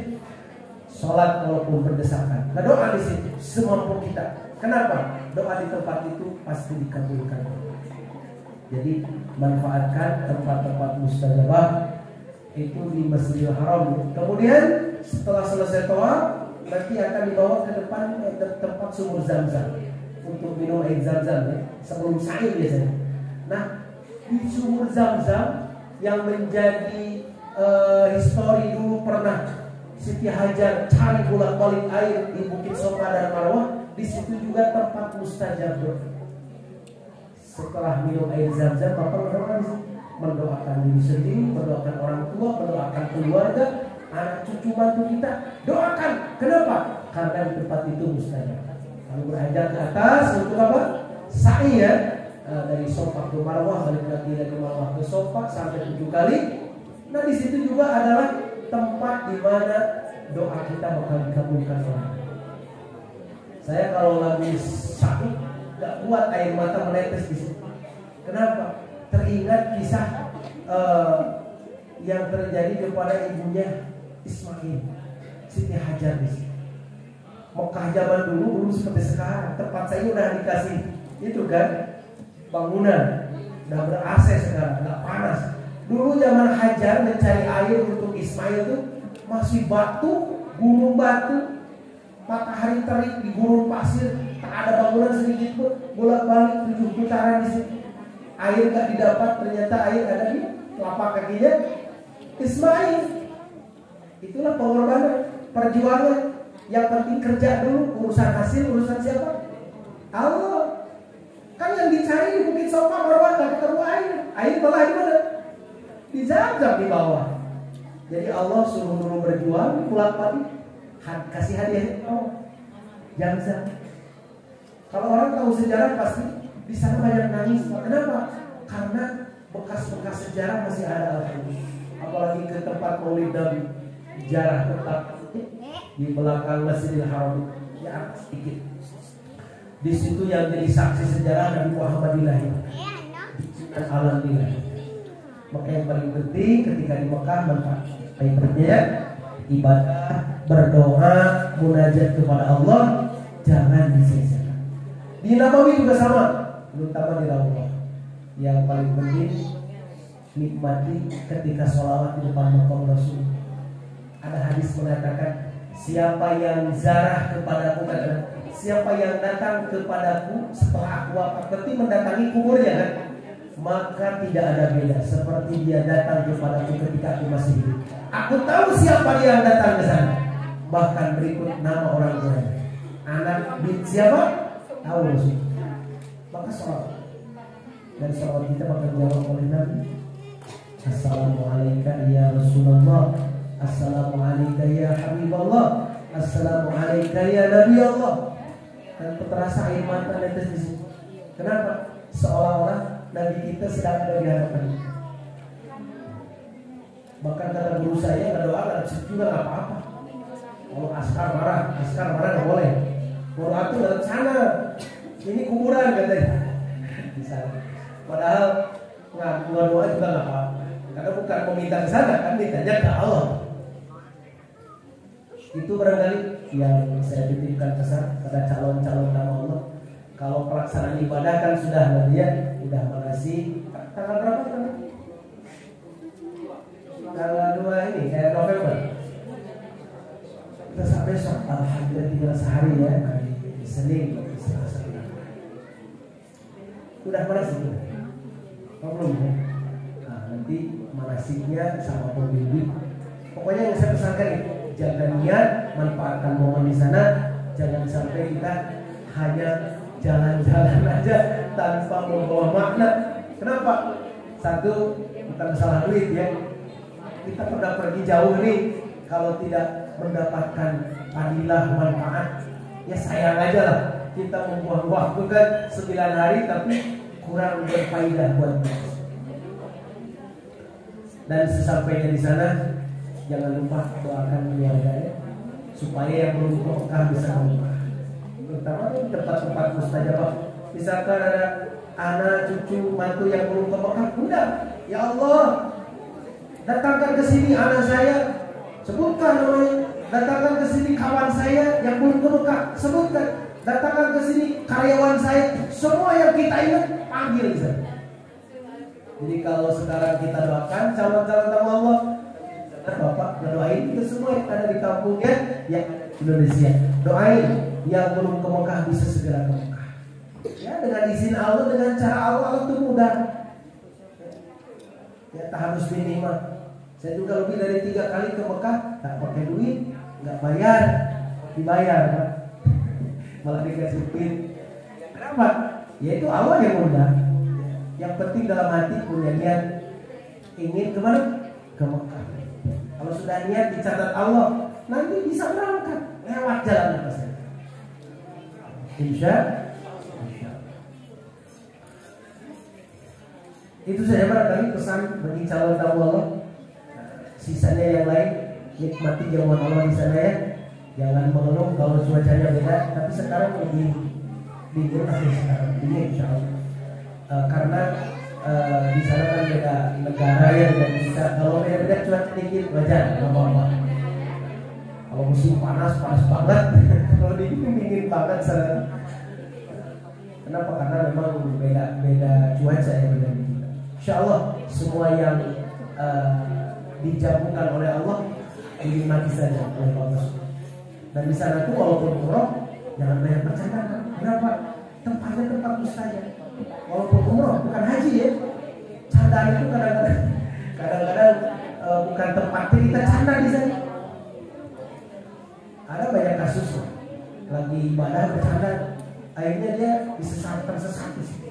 Sholat walaupun berdesakan. Nah doa di situ semampu kita. Kenapa? Doa di tempat itu pasti dikabulkan. Jadi manfaatkan tempat-tempat mustajabah itu di Masjidil Haram. Kemudian setelah selesai doa, nanti akan dibawa ke depan tempat sumur Zam-Zam untuk minum air Zam-Zam ya, sebelum sa'i biasanya. Nah di sumur Zam-Zam yang menjadi histori dulu pernah Siti Hajar cari bolak-balik air di Bukit Sofa dan Marwah, di situ juga tempat mustajab doa. Setelah minum air Zam-Zam, Bapak berdoa di situ, mendoakan diri sendiri, mendoakan orang tua, mendoakan keluarga, anak cucu mantu kita, doakan. Kenapa? Karena di tempat itu mustajab. Lalu beranjak ke atas untuk apa? Sa'i ya, dari Sofa ke Marwah, balik lagi dari Marwah ke Sofa sampai 7 kali. Nah di situ juga adalah tempat di mana doa kita bakal dikabulkan orang. Saya kalau lagi sakit, gak kuat air mata menetes di situ. Kenapa? Teringat kisah yang terjadi kepada ibunya Ismail, Siti Hajar di situ. Mekah zaman dulu belum seperti sekarang. Tempat saya udah dikasih itu kan bangunan, udah ber-AC sekarang, nggak panas. Dulu zaman Hajar mencari air untuk Ismail itu masih batu, gunung batu, matahari terik di gurun pasir, tak ada bangunan sedikit pun, bolak-balik 7 putaran di situ. Air gak didapat, ternyata air ada di telapak kakinya Ismail. Itulah pengorbanan, perjuangan. Yang penting kerja dulu, urusan hasil, urusan siapa? Allah. Kan yang dicari di Bukit Sofa, Marwah gak ketemu air. Air malah di mana? Di Zam-Zam di bawah. Jadi Allah suruh dulu berjuang, pulang balik kasih hadiah Allah. Zam-Zam. Kalau orang tahu sejarah pasti di sana banyak nangis. Kenapa? Karena bekas-bekas sejarah masih ada. Apalagi ke tempat Maulid Nabi, jarah tetap di belakang Masjidil Haram ya sedikit. Di situ yang jadi saksi sejarah Nabi Muhammad dilahirkan dan alam dilahirkan. Maka yang paling penting ketika di Mekah manfaatnya ibadah, berdoa, munajat kepada Allah jangan disia-siakan. Di Nabawi juga sama, terutama di Raudhah. Yang paling penting nikmati ketika sholawat di depan makam Rasul. Ada hadis mengatakan, siapa yang zarah kepadaku, siapa yang datang kepadaku setelah aku wafat, berarti mendatangi kuburnya kan? Maka tidak ada beda seperti dia datang kepadaku ketika aku masih hidup. Aku tahu siapa dia yang datang ke sana. Bahkan berikut nama orang tuanya. Anak bin siapa? Tahu Rasul. Maka sholat. Dan sholat kita bakal dijawab oleh Nabi. Assalamualaikum ya Rasulullah. Assalamualaikum ya Habiballah. Assalamualaikum ya Nabi Allah. Dan terasa air mata netes di sini. Kenapa? Seolah-olah Nabi kita sedang ada di hadapan. Bahkan kata guru saya berdoa dan juga nggak apa-apa. Kalau askar marah nggak boleh. Doa itu dalam sana. Ini kuburan katanya. Di sana. Padahal nggak doa juga nggak apa-apa. Karena bukan meminta ke sana kan, mintanya titipkan pesan pada calon-calon tamu Allah. Kalau pelaksanaan ibadah kan sudah ya, udah mengasih tanggal berapa tanggal? Tanggal 2 ini November. Kita sampai besok, alhamdulillah tinggal sehari ya, hari Senin, Selasa. Udah manasik? Oh, belum ya? Nah, nanti manasiknya sama pembimbing. Pokoknya yang saya pesankan itu, jaga niat, manfaatkan momen di sana, jangan sampai kita hanya jalan-jalan aja tanpa membawa makna. Kenapa? Satu, bukan masalah duit ya. Kita pernah pergi jauh nih, kalau tidak mendapatkan fadilah manfaat, ya sayang aja lah. Kita membuang waktu kan 9 hari tapi kurang berfaedah buat kita. Dan sesampainya di sana, jangan lupa doakan keluarganya supaya yang belum ke Mekah bisa ke Mekah. Terutama di tempat-tempat mustajabah. Misalkan ada anak, cucu, mantu yang belum ke Mekah, udah, ya Allah, datangkan ke sini anak saya, sebutkan namanya. Datangkan ke sini kawan saya yang belum ke Mekah, sebutkan. Datangkan ke sini karyawan saya, semua yang kita ingat panggil saya. Jadi kalau sekarang kita doakan calon-calon tamu Allah, Bapak doain itu semua yang ada di kampungnya yang Indonesia. Doain yang belum ke Mekah bisa segera ke Mekah. Ya dengan izin Allah, dengan cara Allah itu mudah. Ya tak harus minimal. Saya juga lebih dari 3 kali ke Mekah, tak pakai duit, nggak bayar, dibayar, Pak. Malah dikasih pin. Kenapa? Ya itu Allah yang mudah. Yang penting dalam hati punya niat ingin kemana? Ke Mekah. Kalau sudah niat dicatat Allah, nanti bisa berangkat lewat jalan apa saja. Insya Allah. Itu saja barangkali pesan bagi calon tamu Allah. Sisanya yang lain nikmati jamuan Allah di sana ya. Jangan mengeluh kalau cuacanya beda. Tapi sekarang lebih dingin sekarang dingin insya Allah. Karena di sana kan beda negara ya, beda kita. Kalau beda cuaca dikit wajar, nggak apa-apa. Kalau musim panas banget, kalau dingin banget. Kenapa? Karena memang beda cuaca ya, beda di kita. Insya Allah semua yang dijamukan oleh Allah dinikmati saja oleh Allah. Dan di sana tuh walaupun umroh jangan banyak bercanda. Kenapa? Tempatnya tempat mustajab. Walaupun umroh bukan haji ya. Candaan itu kadang-kadang bukan tempatnya kita canda di sana. Ada banyak kasus lagi ibadah bercanda, akhirnya dia tersesat di sini.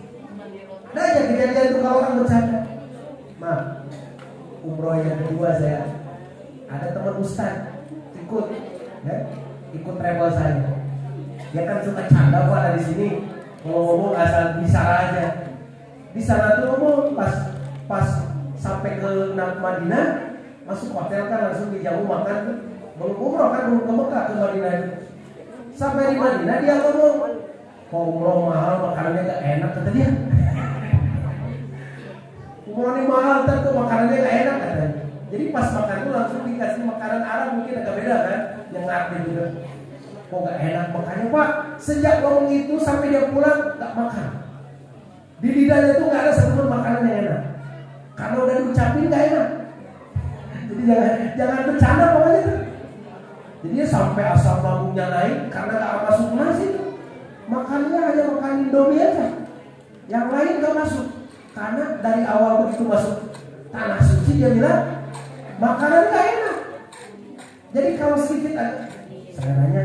Ada aja kejadian itu kalau orang bercanda. Maaf, umroh yang kedua saya ada teman ustaz ikut, ya, ikut travel saya. Dia kan suka canda Pak dari sini. Kalau ngomong asal bicara aja. Di sana tuh ngomong pas sampai ke Madinah, masuk hotel kan langsung dijamu makan tuh. Belum umroh kan, belum ke Mekah, ke Madinah. Sampai di Madinah dia ngomong, kok umroh mahal makanannya gak enak kata dia. Umroh ini mahal tuh makanannya gak enak katanya. Jadi pas makan tuh langsung dikasih makanan Arab mungkin agak beda kan, yang ngerti juga. Kok gak enak makannya Pak? Sejak ngomong itu sampai dia pulang gak makan. Di lidahnya tuh gak ada satupun makanan yang enak. Karena udah diucapin gak enak. Jadi jangan bercanda pokoknya tuh. Jadi dia sampai asam lambungnya naik karena gak masuk nasi tuh. Makannya hanya makan Indomie aja. Yang lain gak masuk. Karena dari awal begitu masuk tanah suci dia bilang makanan gak enak. Jadi kalau sedikit aja, saya nanya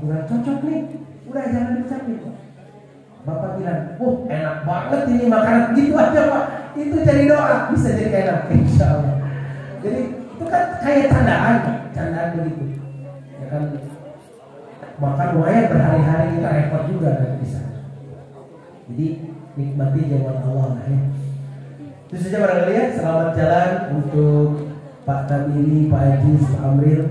kurang cocok nih, udah jangan diucapin. Bapak bilang, enak banget ini makanan gitu aja Pak. Itu jadi doa, bisa jadi enak insya Allah. Jadi itu kan kayak candaan begitu. Ya kan, makan lumayan berhari-hari kita repot juga kan bisa. Jadi nikmati jamuan Allah ya. Itu saja barangkali ya. Selamat jalan untuk Pak Tamimi, Pak Haji, Pak Amril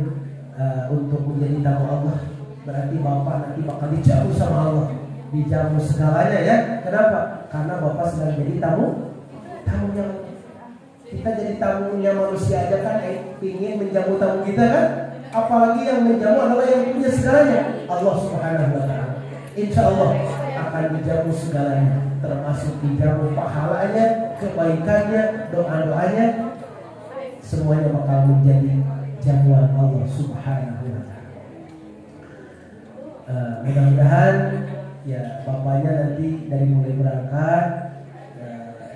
untuk menjadi tamu Allah. Berarti Bapak nanti bakal dijamu sama Allah, dijamu segalanya ya. Kenapa? Karena Bapak sedang jadi tamunya. Kita jadi tamunya manusia aja kan, ingin menjamu tamu kita kan. apalagi yang menjamu adalah yang punya segalanya, Allah Subhanahu wa taala. Insya Allah akan dijamu segalanya, termasuk dijamu pahalanya, kebaikannya, doa-doanya, semuanya bakal menjadi jamuan Allah Subhanahu wa taala. Mudah-mudahan ya bapaknya nanti dari mulai berangkat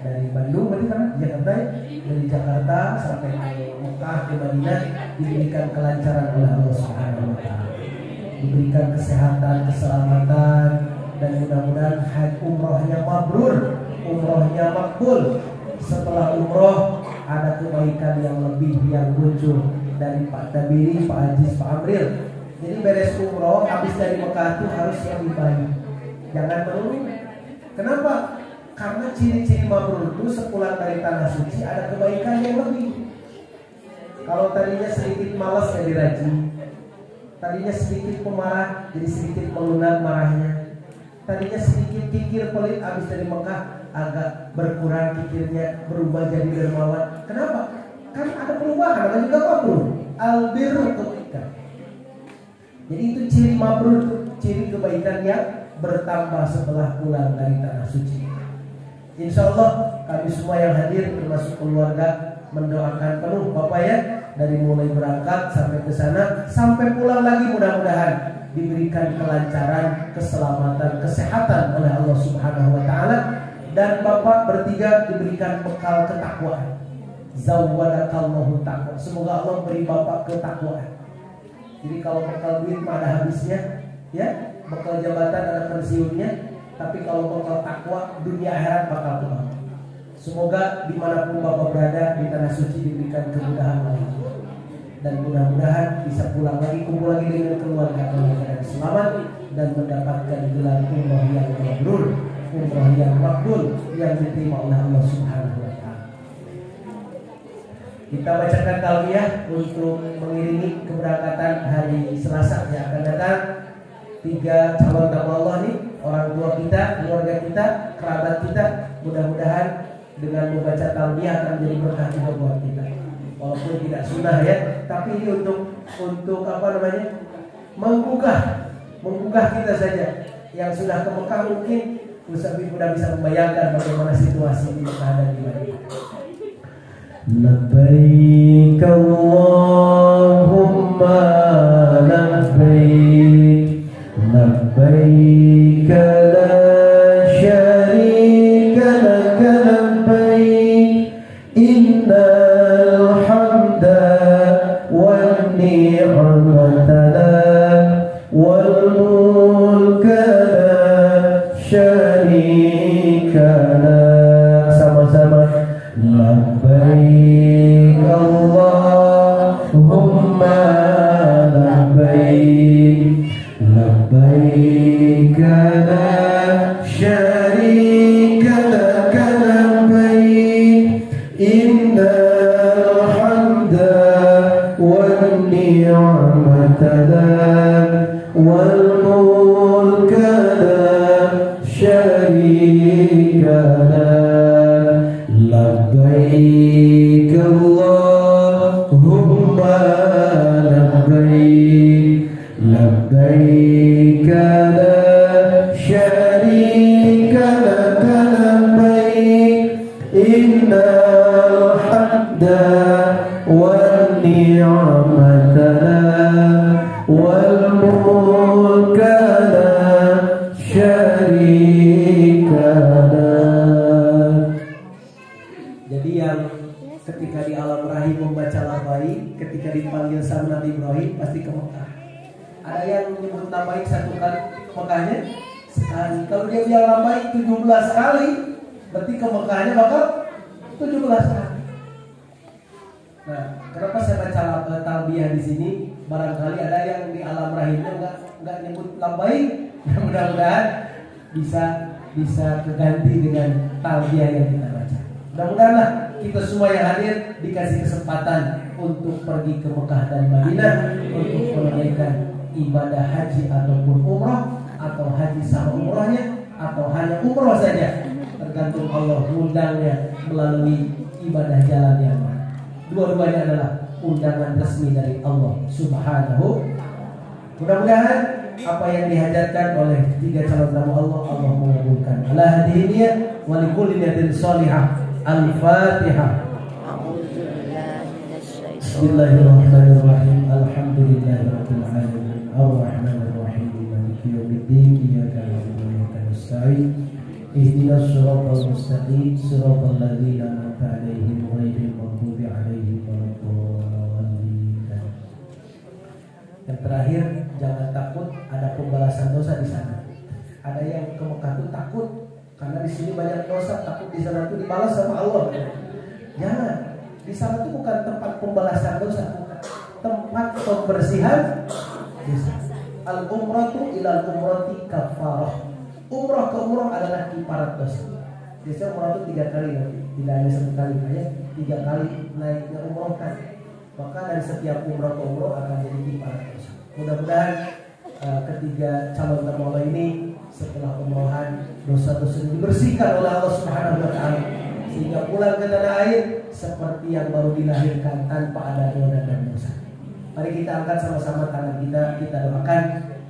dari Bandung berarti kan Jakarta ya? Dari Jakarta sampai ke Mekah ke Madinah diberikan kelancaran oleh Allah Subhanahu wa taala, diberikan kesehatan, keselamatan, dan mudah-mudahan haji umrohnya mabrur, umrohnya makbul. Setelah umroh ada kebaikan yang lebih yang muncul dari Pak Tabiri, Pak Aziz, Pak Amril. Jadi beres umroh habis dari Mekah itu harus yang baik, jangan menurun. Kenapa? Karena ciri-ciri mabrur itu sepulang dari tanah suci ada kebaikan yang lebih. Kalau tadinya sedikit malas jadi rajin, tadinya sedikit pemarah jadi sedikit melunak marahnya, tadinya sedikit kikir pelit habis dari Mekah agak berkurang kikirnya, berubah jadi dermawan. Kenapa? Kan ada perubahan, ada juga mabrur. Albirru kebaikan. Jadi itu ciri mabrur, ciri kebaikan yang bertambah setelah pulang dari tanah suci. Insya Allah kami semua yang hadir termasuk keluarga mendoakan penuh Bapak ya, dari mulai berangkat sampai ke sana sampai pulang lagi, mudah-mudahan diberikan kelancaran, keselamatan, kesehatan oleh Allah Subhanahu wa taala, dan Bapak bertiga diberikan bekal ketakwaan. Zawwadakallahu taqwa. Semoga Allah beri Bapak ketakwaan. Jadi kalau bekal duit mah ada habisnya ya, bekal jabatan ada pensiunnya. Tapi kalau bakal takwa, dunia akhirat bakal kembali. Semoga dimanapun Bapak berada di tanah suci diberikan kemudahan oleh Allah, dan mudah-mudahan bisa pulang lagi, kumpul lagi dengan keluarga dengan selamat dan mendapatkan gelar umroh yang mabrur, umroh yang makbul yang diterima oleh Allah Subhanahu wa taala. Kita bacakan talbiyah untuk mengiringi keberangkatan hari Selasa yang akan datang. 3 calon tamu Allah nih, orang tua kita, keluarga kita, kerabat kita, mudah-mudahan dengan membaca talbiyah akan menjadi berkah juga buat kita. Walaupun tidak sunnah ya, tapi ini untuk apa namanya? menggugah kita saja. Yang sudah ke Mekah mungkin Ustaz sudah bisa membayangkan bagaimana situasi di Mekah dan di Madinah. Labbaik Allahumma labbaik, labbaik la syarika laka labbaik, innal hamda wan ni'mata lak wal mulka la syarika lak. Sama-sama labbaik Allahumma labbaik, labbaik la syarika laka labbaik, innal hamda wan ni'mata lak wal mulka la syarika lak. Labbaik Allahumma labbaik, labbaik la syarika laka labbaik, innal hamda wan ni'mata lak wal mulka la syarika lak. Jadi yang ketika di alam rahim membaca labbaik, ketika dipanggil sama Nabi Ibrahim pasti ke Mekah. Ada yang menyebut labbaik 1 kali Mekahnya sekali. Kalau dia bilang labbaik 17 kali, berarti ke Mekahnya bakal 17 kali. Nah, kenapa saya baca talbiyah di sini? Barangkali ada yang di alam rahimnya nggak nyebut labbaik. Mudah-mudahan bisa keganti dengan talbiyah yang kita baca. Mudah-mudahan kita semua yang hadir dikasih kesempatan untuk pergi ke Mekah dan Madinah untuk menunaikan ibadah haji ataupun umroh, atau haji sama umrohnya, atau hanya umroh saja, tergantung Allah mengundangnya melalui ibadah jalan yang mana. Dua-duanya adalah undangan resmi dari Allah Subhanahu. Mudah-mudahan apa yang dihajarkan oleh 3 calon tamu Allah mengabulkan. Ala hadhihi wa likulli niyatin shalihah. Al-Fatihah. Bismillahirrahmanirrahim. Alhamdulillahirabbil alamin. Ar-Rahmanir-Rahim. Maliki yaumiddin. Iyyaka na'budu wa iyyaka nasta'in. Ihdinas siratal mustaqim. Siratal ladzina an'amta 'alaihim ghairil maghdubi 'alaihim waladdallin. Yang terakhir, jangan takut ada pembalasan dosa di sana. Ada yang ke Mekah itu takut karena di sini banyak dosa, takut di sana itu dibalas sama Allah. Jangan. Di sana itu bukan tempat pembalasan dosa, bukan. Tempat pembersihan dosa. Al-umratu ilal umrati kafarah. Umrah ke umrah adalah kifarat dosa. Biasanya umrah itu 3 kali nanti, tidak hanya 1 kali, hanya 3 kali naiknya umrah kan. Maka dari setiap umrah ke umrah akan jadi kifarat dosa. Mudah-mudahan ketiga calon tamu Allah ini setelah umrohan dosa-dosa dibersihkan oleh Allah Subhanahu wa taala sehingga pulang ke tanah air seperti yang baru dilahirkan tanpa ada dosa dan dosa. Mari kita angkat sama-sama tangan kita doakan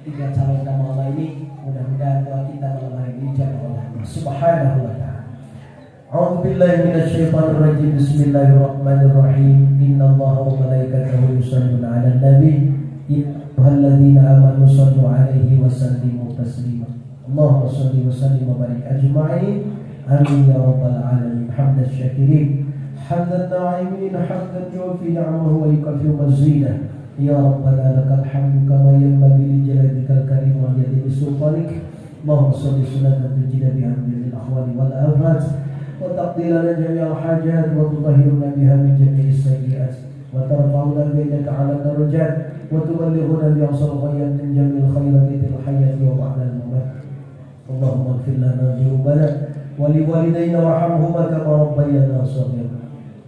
3 calon tamu Allah ini, mudah-mudahan doa kita malam hari ini dijawab oleh Allah Subhanahu wa taala. A'udzu billahi minasyaitonir rajim. Bismillahirrahmanirrahim. Innallaha wa malaikatahu yusholluna 'alan nabi. Ya ayyuhalladzina amanu shallu 'alaihi wa sallimu taslima. Allahumma shalli wa sallim wa barik ajma'in. Amin ya rabbal alamin. Hamdan syakirin, hamdan na'imin, hamdan yufi ni'amahu wa yukafi mazidah. Ya rabbana lakal hamdu kama yanbaghi li jalalika al-karim wa yadili sultanik. Allahumma shalli sunnatan tujina biha min al-ahwali wal afat wa taqdi lana jami'al hajat wa tutahhiruna biha min jami'is sayyi'at wa tarfa'una bi'indaka 'ala darajat wa tuballighuna bi aqsal ghayat min jami'il khairati fil hayati wa ba'da al-mamat. Allahumma ighfir lana dhunubana wa liwalidayna warhamhuma kama rabbayana shaghira.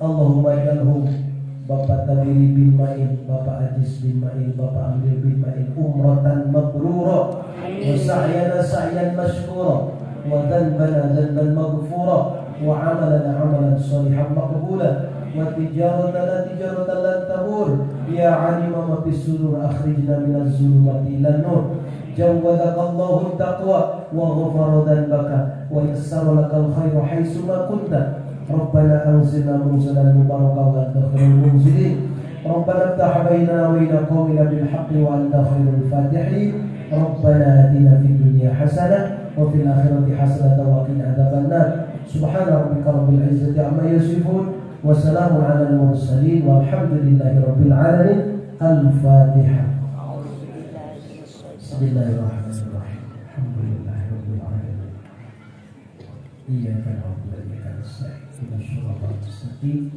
Allahumma ij'alhum Bapak Tabiri bin Ma'in, Bapak Ajis bin Ma'in, Bapak Amir bin Ma'in umratan mabrura wa sa'yana sa'yan mashkura wa dhanbana dhanban maghfura wa 'amalana 'amalan shalihan maqbula wa tijaratana tijaratan lan tabur. Ya 'alima ma fis sudur akhrijna minaz zulumati ilan nur. Jawwadakallahu taqwa wa ghafara dhanbaka wa yassara lakal khairu haitsu ma kunta. Rabbana anzilna munzalan mubarakan wa anta khairul munzilin. Rabbana iftah bainana wa baina qaumina bil haqqi wa anta khairul fatihin. Rabbana atina fid dunya hasanah wa fil akhirati hasanah wa qina adzabannar. Subhana rabbika rabbil izzati amma yasifun wa salamun 'alal mursalin walhamdulillahi rabbil alamin. Al-Fatihah. Bismillahirrahmanirrahim. Alhamdulillahirabbil alamin. Iyyaka na'budu wa iyyaka nasta'in. Shiratal mustaqim.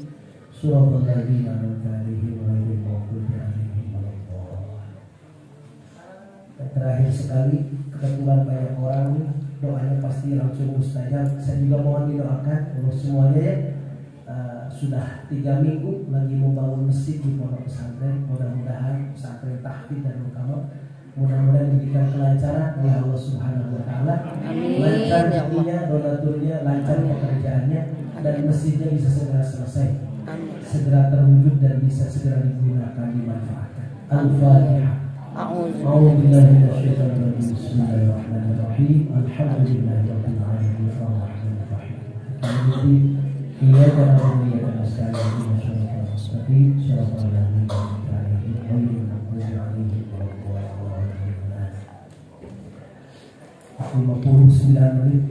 Shiratal ladzina an'amta 'alaihim ghairil maghdubi 'alaihim waladdallin. Terakhir sekali, kebetulan banyak orang doanya pasti langsung mustajab. Saya juga mohon didoakan untuk semuanya ya. Sudah 3 minggu lagi membangun masjid di pondok pesantren. Mudah-mudahan pesantren tahfidz dan mukamah. Mudah-mudahan diberikan kelancaran oleh Allah Subhanahu wa taala. Lancar rezekinya, donaturnya, lancar pekerjaannya, dan masjidnya bisa segera selesai. Segera terwujud dan bisa segera digunakan, dimanfaatkan. Al-Fatihah. A'udzu billahi minasyaitonir rajim. Bismillahirrahmanirrahim. Alhamdulillahirabbil alamin. Arrahmanir rahim. Iyyaka na'budu wa iyyaka nasta'in. Ihdinas siratal mustaqim. Shiratal ladzina an'amta 'alaihim ghairil maghdubi 'alaihim waladdallin. 59 menit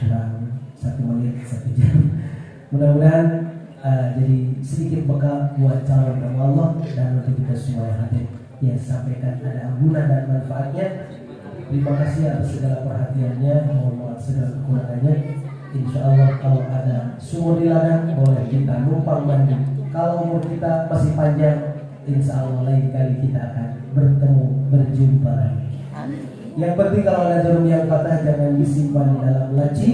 kurang 1 menit 1 jam. Mudah-mudahan jadi sedikit bekal buat calon tamu Allah dan untuk kita semua yang hadir. Yang sampaikan ada guna dan manfaatnya. Terima kasih atas segala perhatiannya, mohon maaf segala kekurangannya. Insya Allah kalau ada sumur di ladang boleh kita numpang mandi. Kalau umur kita masih panjang, insya Allah lain kali kita akan bertemu, berjumpa lagi. Yang penting kalau ada jarum yang patah jangan disimpan di dalam laci.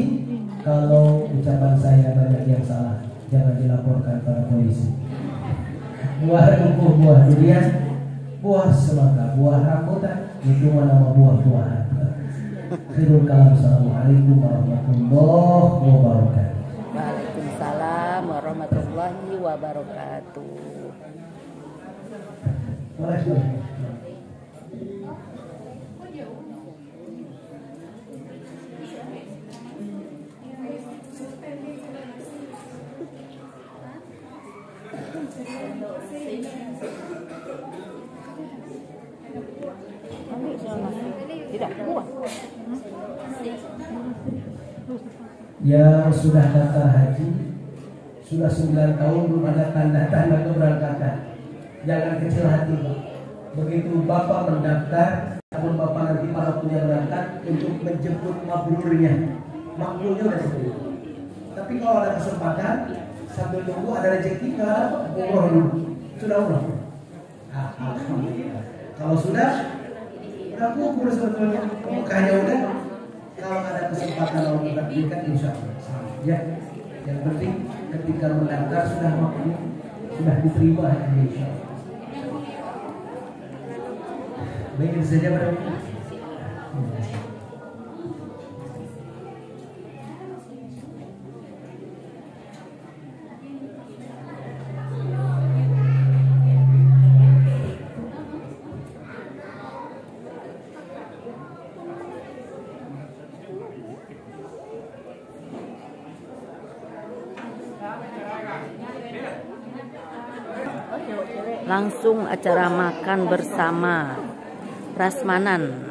Kalau ucapan saya banyak yang salah, jangan dilaporkan pada polisi. Buah dukuh, buah durian, buah semangka, buah rambutan, itu nama buah-buahan. Khairul kalam. Assalamualaikum warahmatullahi wabarakatuh. Waalaikumsalam warahmatullahi wabarakatuh. Tidak kuat. Yang sudah daftar haji sudah 9 tahun belum ada tanda-tanda keberangkatan. Jangan kecil hati, Pak. Begitu Bapak mendaftar, namun Bapak nanti para punya berangkat untuk menjemput mabrurnya. Makbulnya udah seperti itu. Tapi kalau ada kesempatan sambil tunggu ada rezeki ke umroh dulu. Sudah umroh. Alhamdulillah. Kalau sudah kukur sebetulnya Mekahnya udah. Kalau ada kesempatan Allah berikan insya Allah. Ya, yang penting ketika mendaftar sudah makbul, sudah diterima haji insya Allah. Baik, itu saja Pak. Langsung acara makan bersama prasmanan.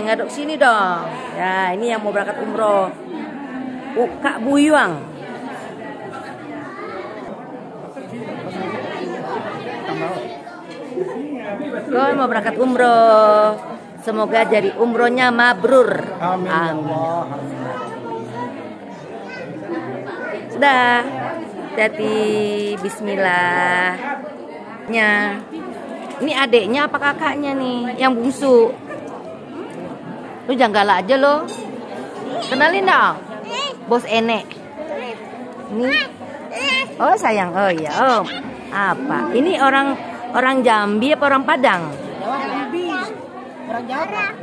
Ngaduk sini dong. Ya, ini yang mau berangkat umroh. Kak Buyuang. Kau mau berangkat umroh. Semoga jadi umrohnya mabrur. Amin. Sudah. Hati-hati. Bismillahnya. Ini adeknya apa kakaknya nih? Yang bungsu. Lu jangan galak aja lo. Kenalin dong. Bos Enek. Ini. Oh sayang. Oh iya. Oh. Apa? Ini orang Jambi apa orang Padang? Jambi. Orang Jawa.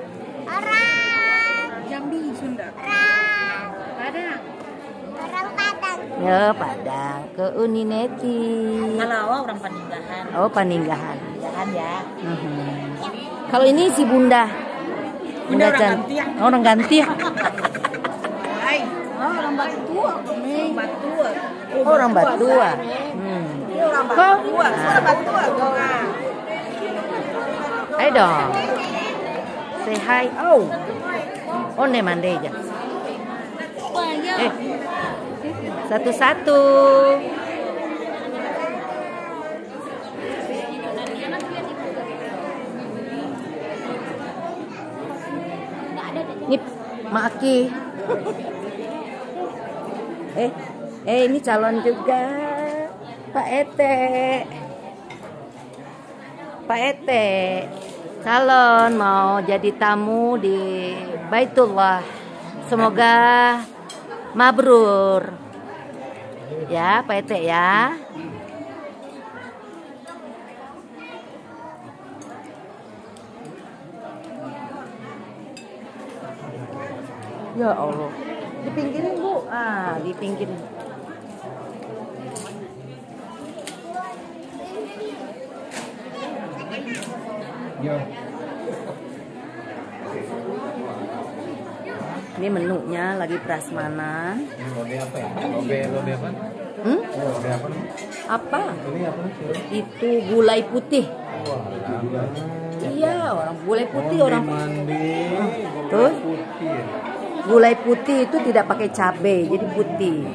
Orang Jambi, Sunda. Padang. Orang Padang. Ya Padang. Ke Unineti. Kalau orang Paninggahan. Oh Paninggahan. Paninggahan ya. Kalau ini si Bunda. Bunda orang Gantiak. Orang Gantiak. Hai. Orang Batua. Batua. Orang Batua. Kau orang Batua. Ayo dong. Say hi. Oh. Onde mande aja. Satu-satu. Ini Maki. Ini calon juga. Pak Ete. Pak Ete. Calon mau jadi tamu di Baitullah. Semoga mabrur. Ya, Pak Ete ya. Ya Allah. Dipinggirin, Bu. Dipinggirin. Yo. Ini menunya lagi prasmanan. Lobe apa ya? Lobe apa? Lobe apa nih? Apa? Ini apa nih? Itu gulai putih. Iya, orang gulai putih orang. Tuh. Gulai putih itu tidak pakai cabai, jadi putih.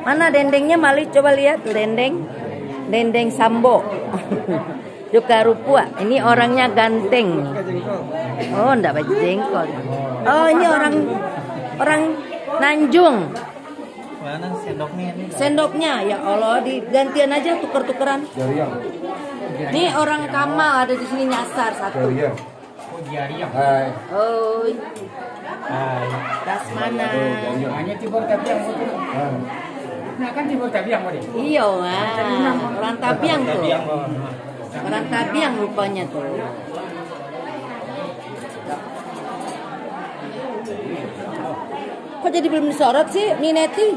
Mana dendengnya Mali? Coba lihat dendeng. Dendeng sambo. Joka Rupua. Ini orangnya ganteng. Oh, enggak baju jengkol. Oh, ini orang Nanjung. Mana sendoknya ini? Sendoknya, ya Allah, digantian aja tuker-tukeran. Ini orang Kamal ada di sini nyasar satu. Oh, Jariang. Oh, Hai. das mana? Hanya Tibor Tabiang betul. Nah, kan Tibor Tabiang tadi. Iya, orang Tabiang tuh. Orang Tabiang rupanya tuh. Kok jadi belum disorot sih, Nineti?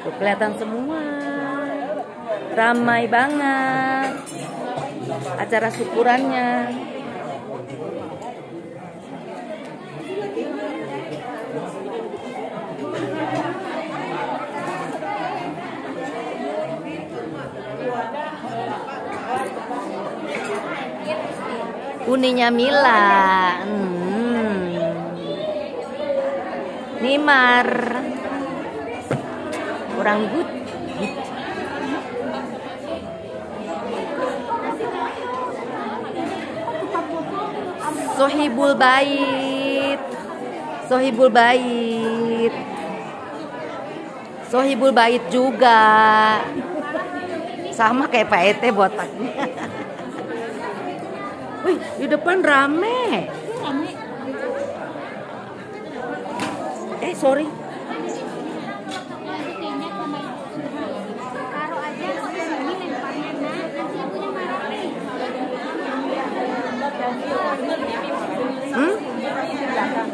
Tuh kelihatan semua. Ramai banget. Acara syukurannya. Uninya Mila. Nimar. Orang good. Sohibul Bait. Sohibul Bait. Sohibul Bait juga. Sama kayak Pak Ete botaknya. Wih, di depan rame. Sorry.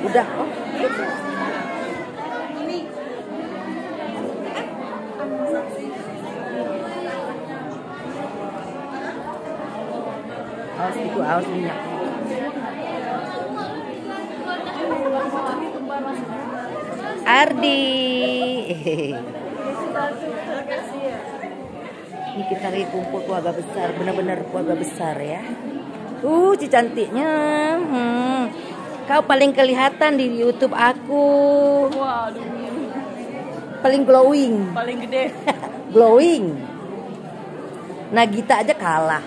Udah. Oh. Awas itu, awas minyak. Ardi. Ini kita lagi kumpul keluarga besar, benar-benar keluarga besar ya. Si cantiknya. Kau paling kelihatan di YouTube aku. Waduh. Paling glowing. Paling gede. Glowing. Nagita aja kalah.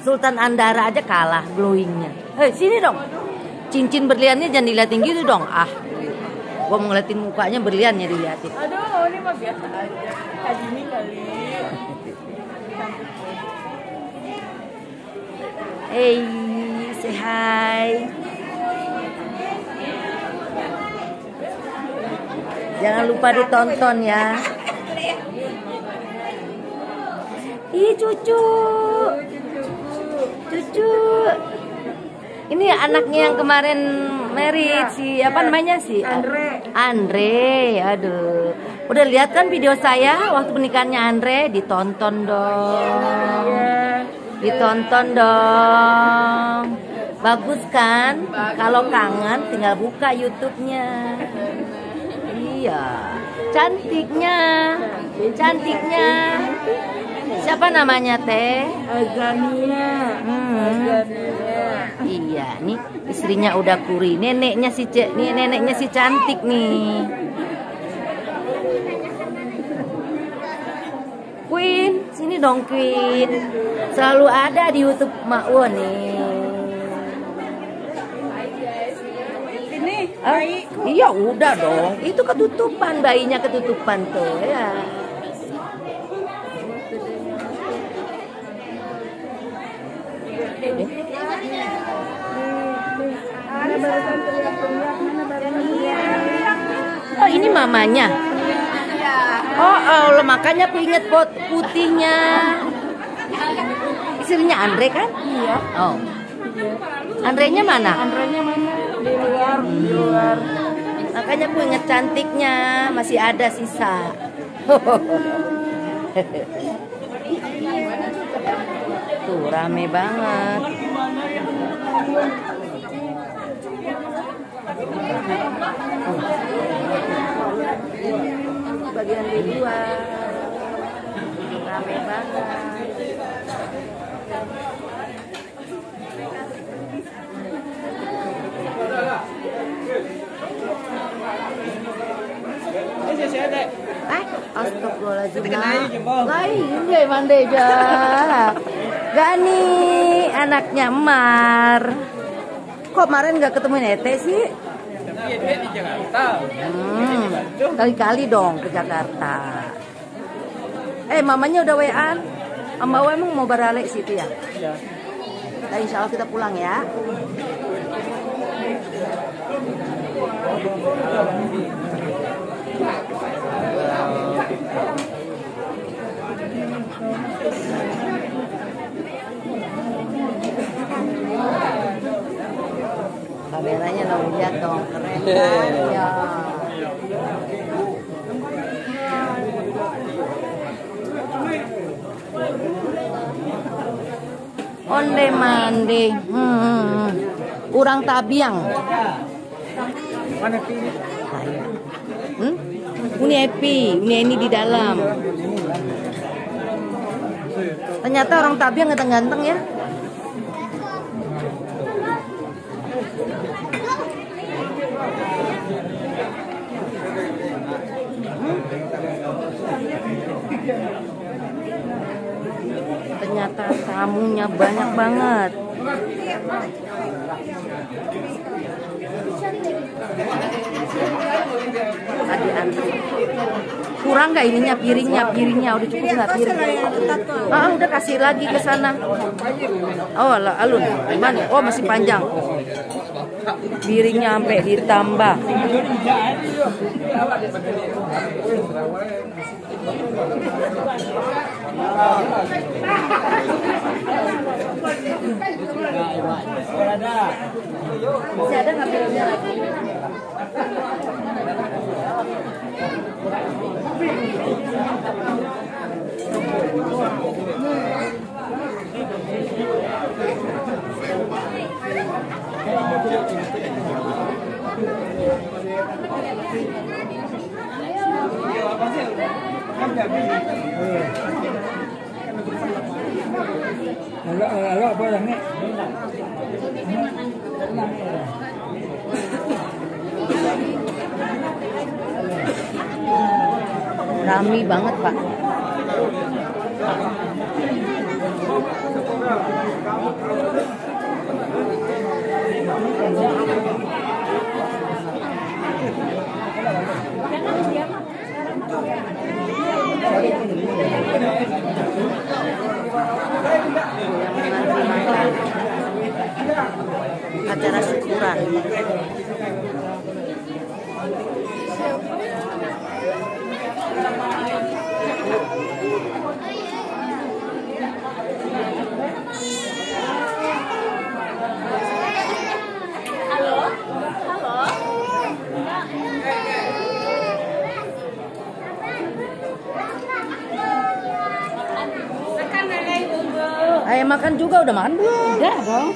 Sultan Andara aja kalah glowingnya. Hei, sini dong. Cincin berliannya jangan diliatin gitu dong. Gua mau ngeliatin mukanya berliannya diliatin. Aduh, ini mah biasa aja. Kayak gini kali. Hey, say hi. Jangan lupa ditonton ya. Ih, cucu. Ini anaknya yang kemarin married, si apa namanya sih? Andre. Aduh. Udah lihat kan video saya waktu pernikahannya Andre? Ditonton dong. Ditonton dong. Bagus kan? Kalau kangen tinggal buka YouTube-nya. Iya. Cantiknya. Siapa namanya teh? Azania. Iya, nih istrinya udah kuri. Neneknya si cantik nih. Queen, sini dong Queen. Selalu ada di YouTube Makwo nih. Ini bayi. Iya udah dong. Itu ketutupan, bayinya ketutupan tuh ya. Oh ini mamanya. Oh, makanya aku inget pot putihnya. Istrinya Andre kan? Iya. Oh. Andrenya mana? Andrenya mana? Di luar. Makanya aku inget cantiknya, masih ada sisa. Tuh rame banget. Bagian di luar rame banget. Astagfirullahaladzim. Lain ya mande ja. Gani anaknya Emar. Kok kemarin nggak ketemu Nete sih? Dia di Jakarta. Kali-kali dong ke Jakarta. Mamanya udah WA-an. Mbak emang mau barale situ ya? Iya. Nah, insya Allah kita pulang ya. Kameranya lo lihat dong, keren kan? Ya. Onde mande, urang tabiang. Mana pilih? Saya. Uni ini di dalam. Ternyata orang tabiang ganteng-ganteng ya. Ternyata tamunya banyak banget. Tadi antri. Kurang nggak ininya piringnya udah cukup nggak piring? Udah kasih lagi ke sana. Oh alun gimana? Oh masih panjang. Piringnya sampai ditambah. Masih ada nggak piringnya lagi? Lalu apa yang ini? Rame banget Pak. Acara syukuran. Ayo makan juga, udah makan belum? Udah dong.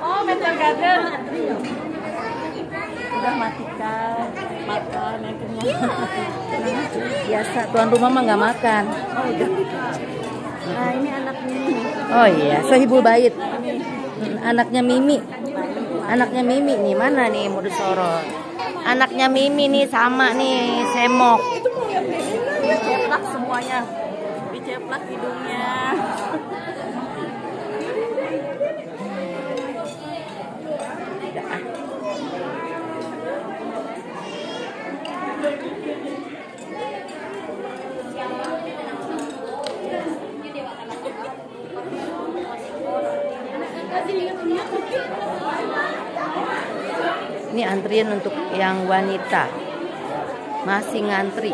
Oh, Meteor Garden. Udah matikan, makan yang kenyang. Biasa tuan rumah mah nggak makan. Oh, udah. Nah, ini anaknya ini. Oh iya, Sohibul Bait. Anaknya Mimi. Anaknya Mimi nih, mana nih mau disorot? Anaknya Mimi nih sama nih, semok. Diceplak semuanya. Diceplak hidungnya. Ini antrian untuk yang wanita. Masih ngantri.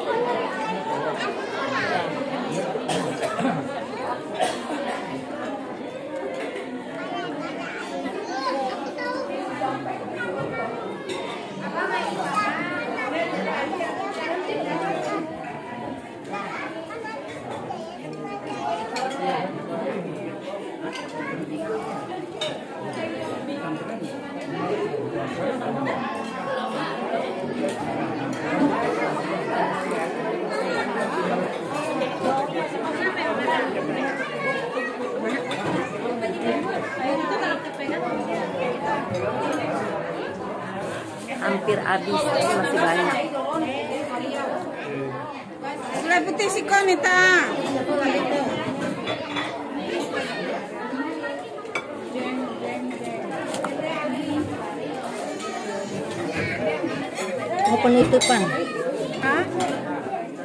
hampir hampir habis, tapi masih banyak. Gulai putih siko nih ta. Mau penutupan? Hah?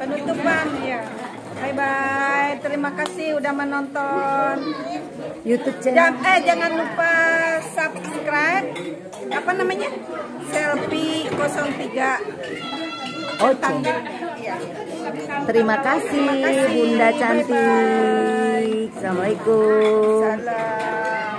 Penutupan ya. Bye bye. Terima kasih udah menonton. YouTube channel. Jangan lupa subscribe. Apa namanya? Selfie 03. Oke. Iya. Terima kasih Bunda cantik. Assalamualaikum. Salam.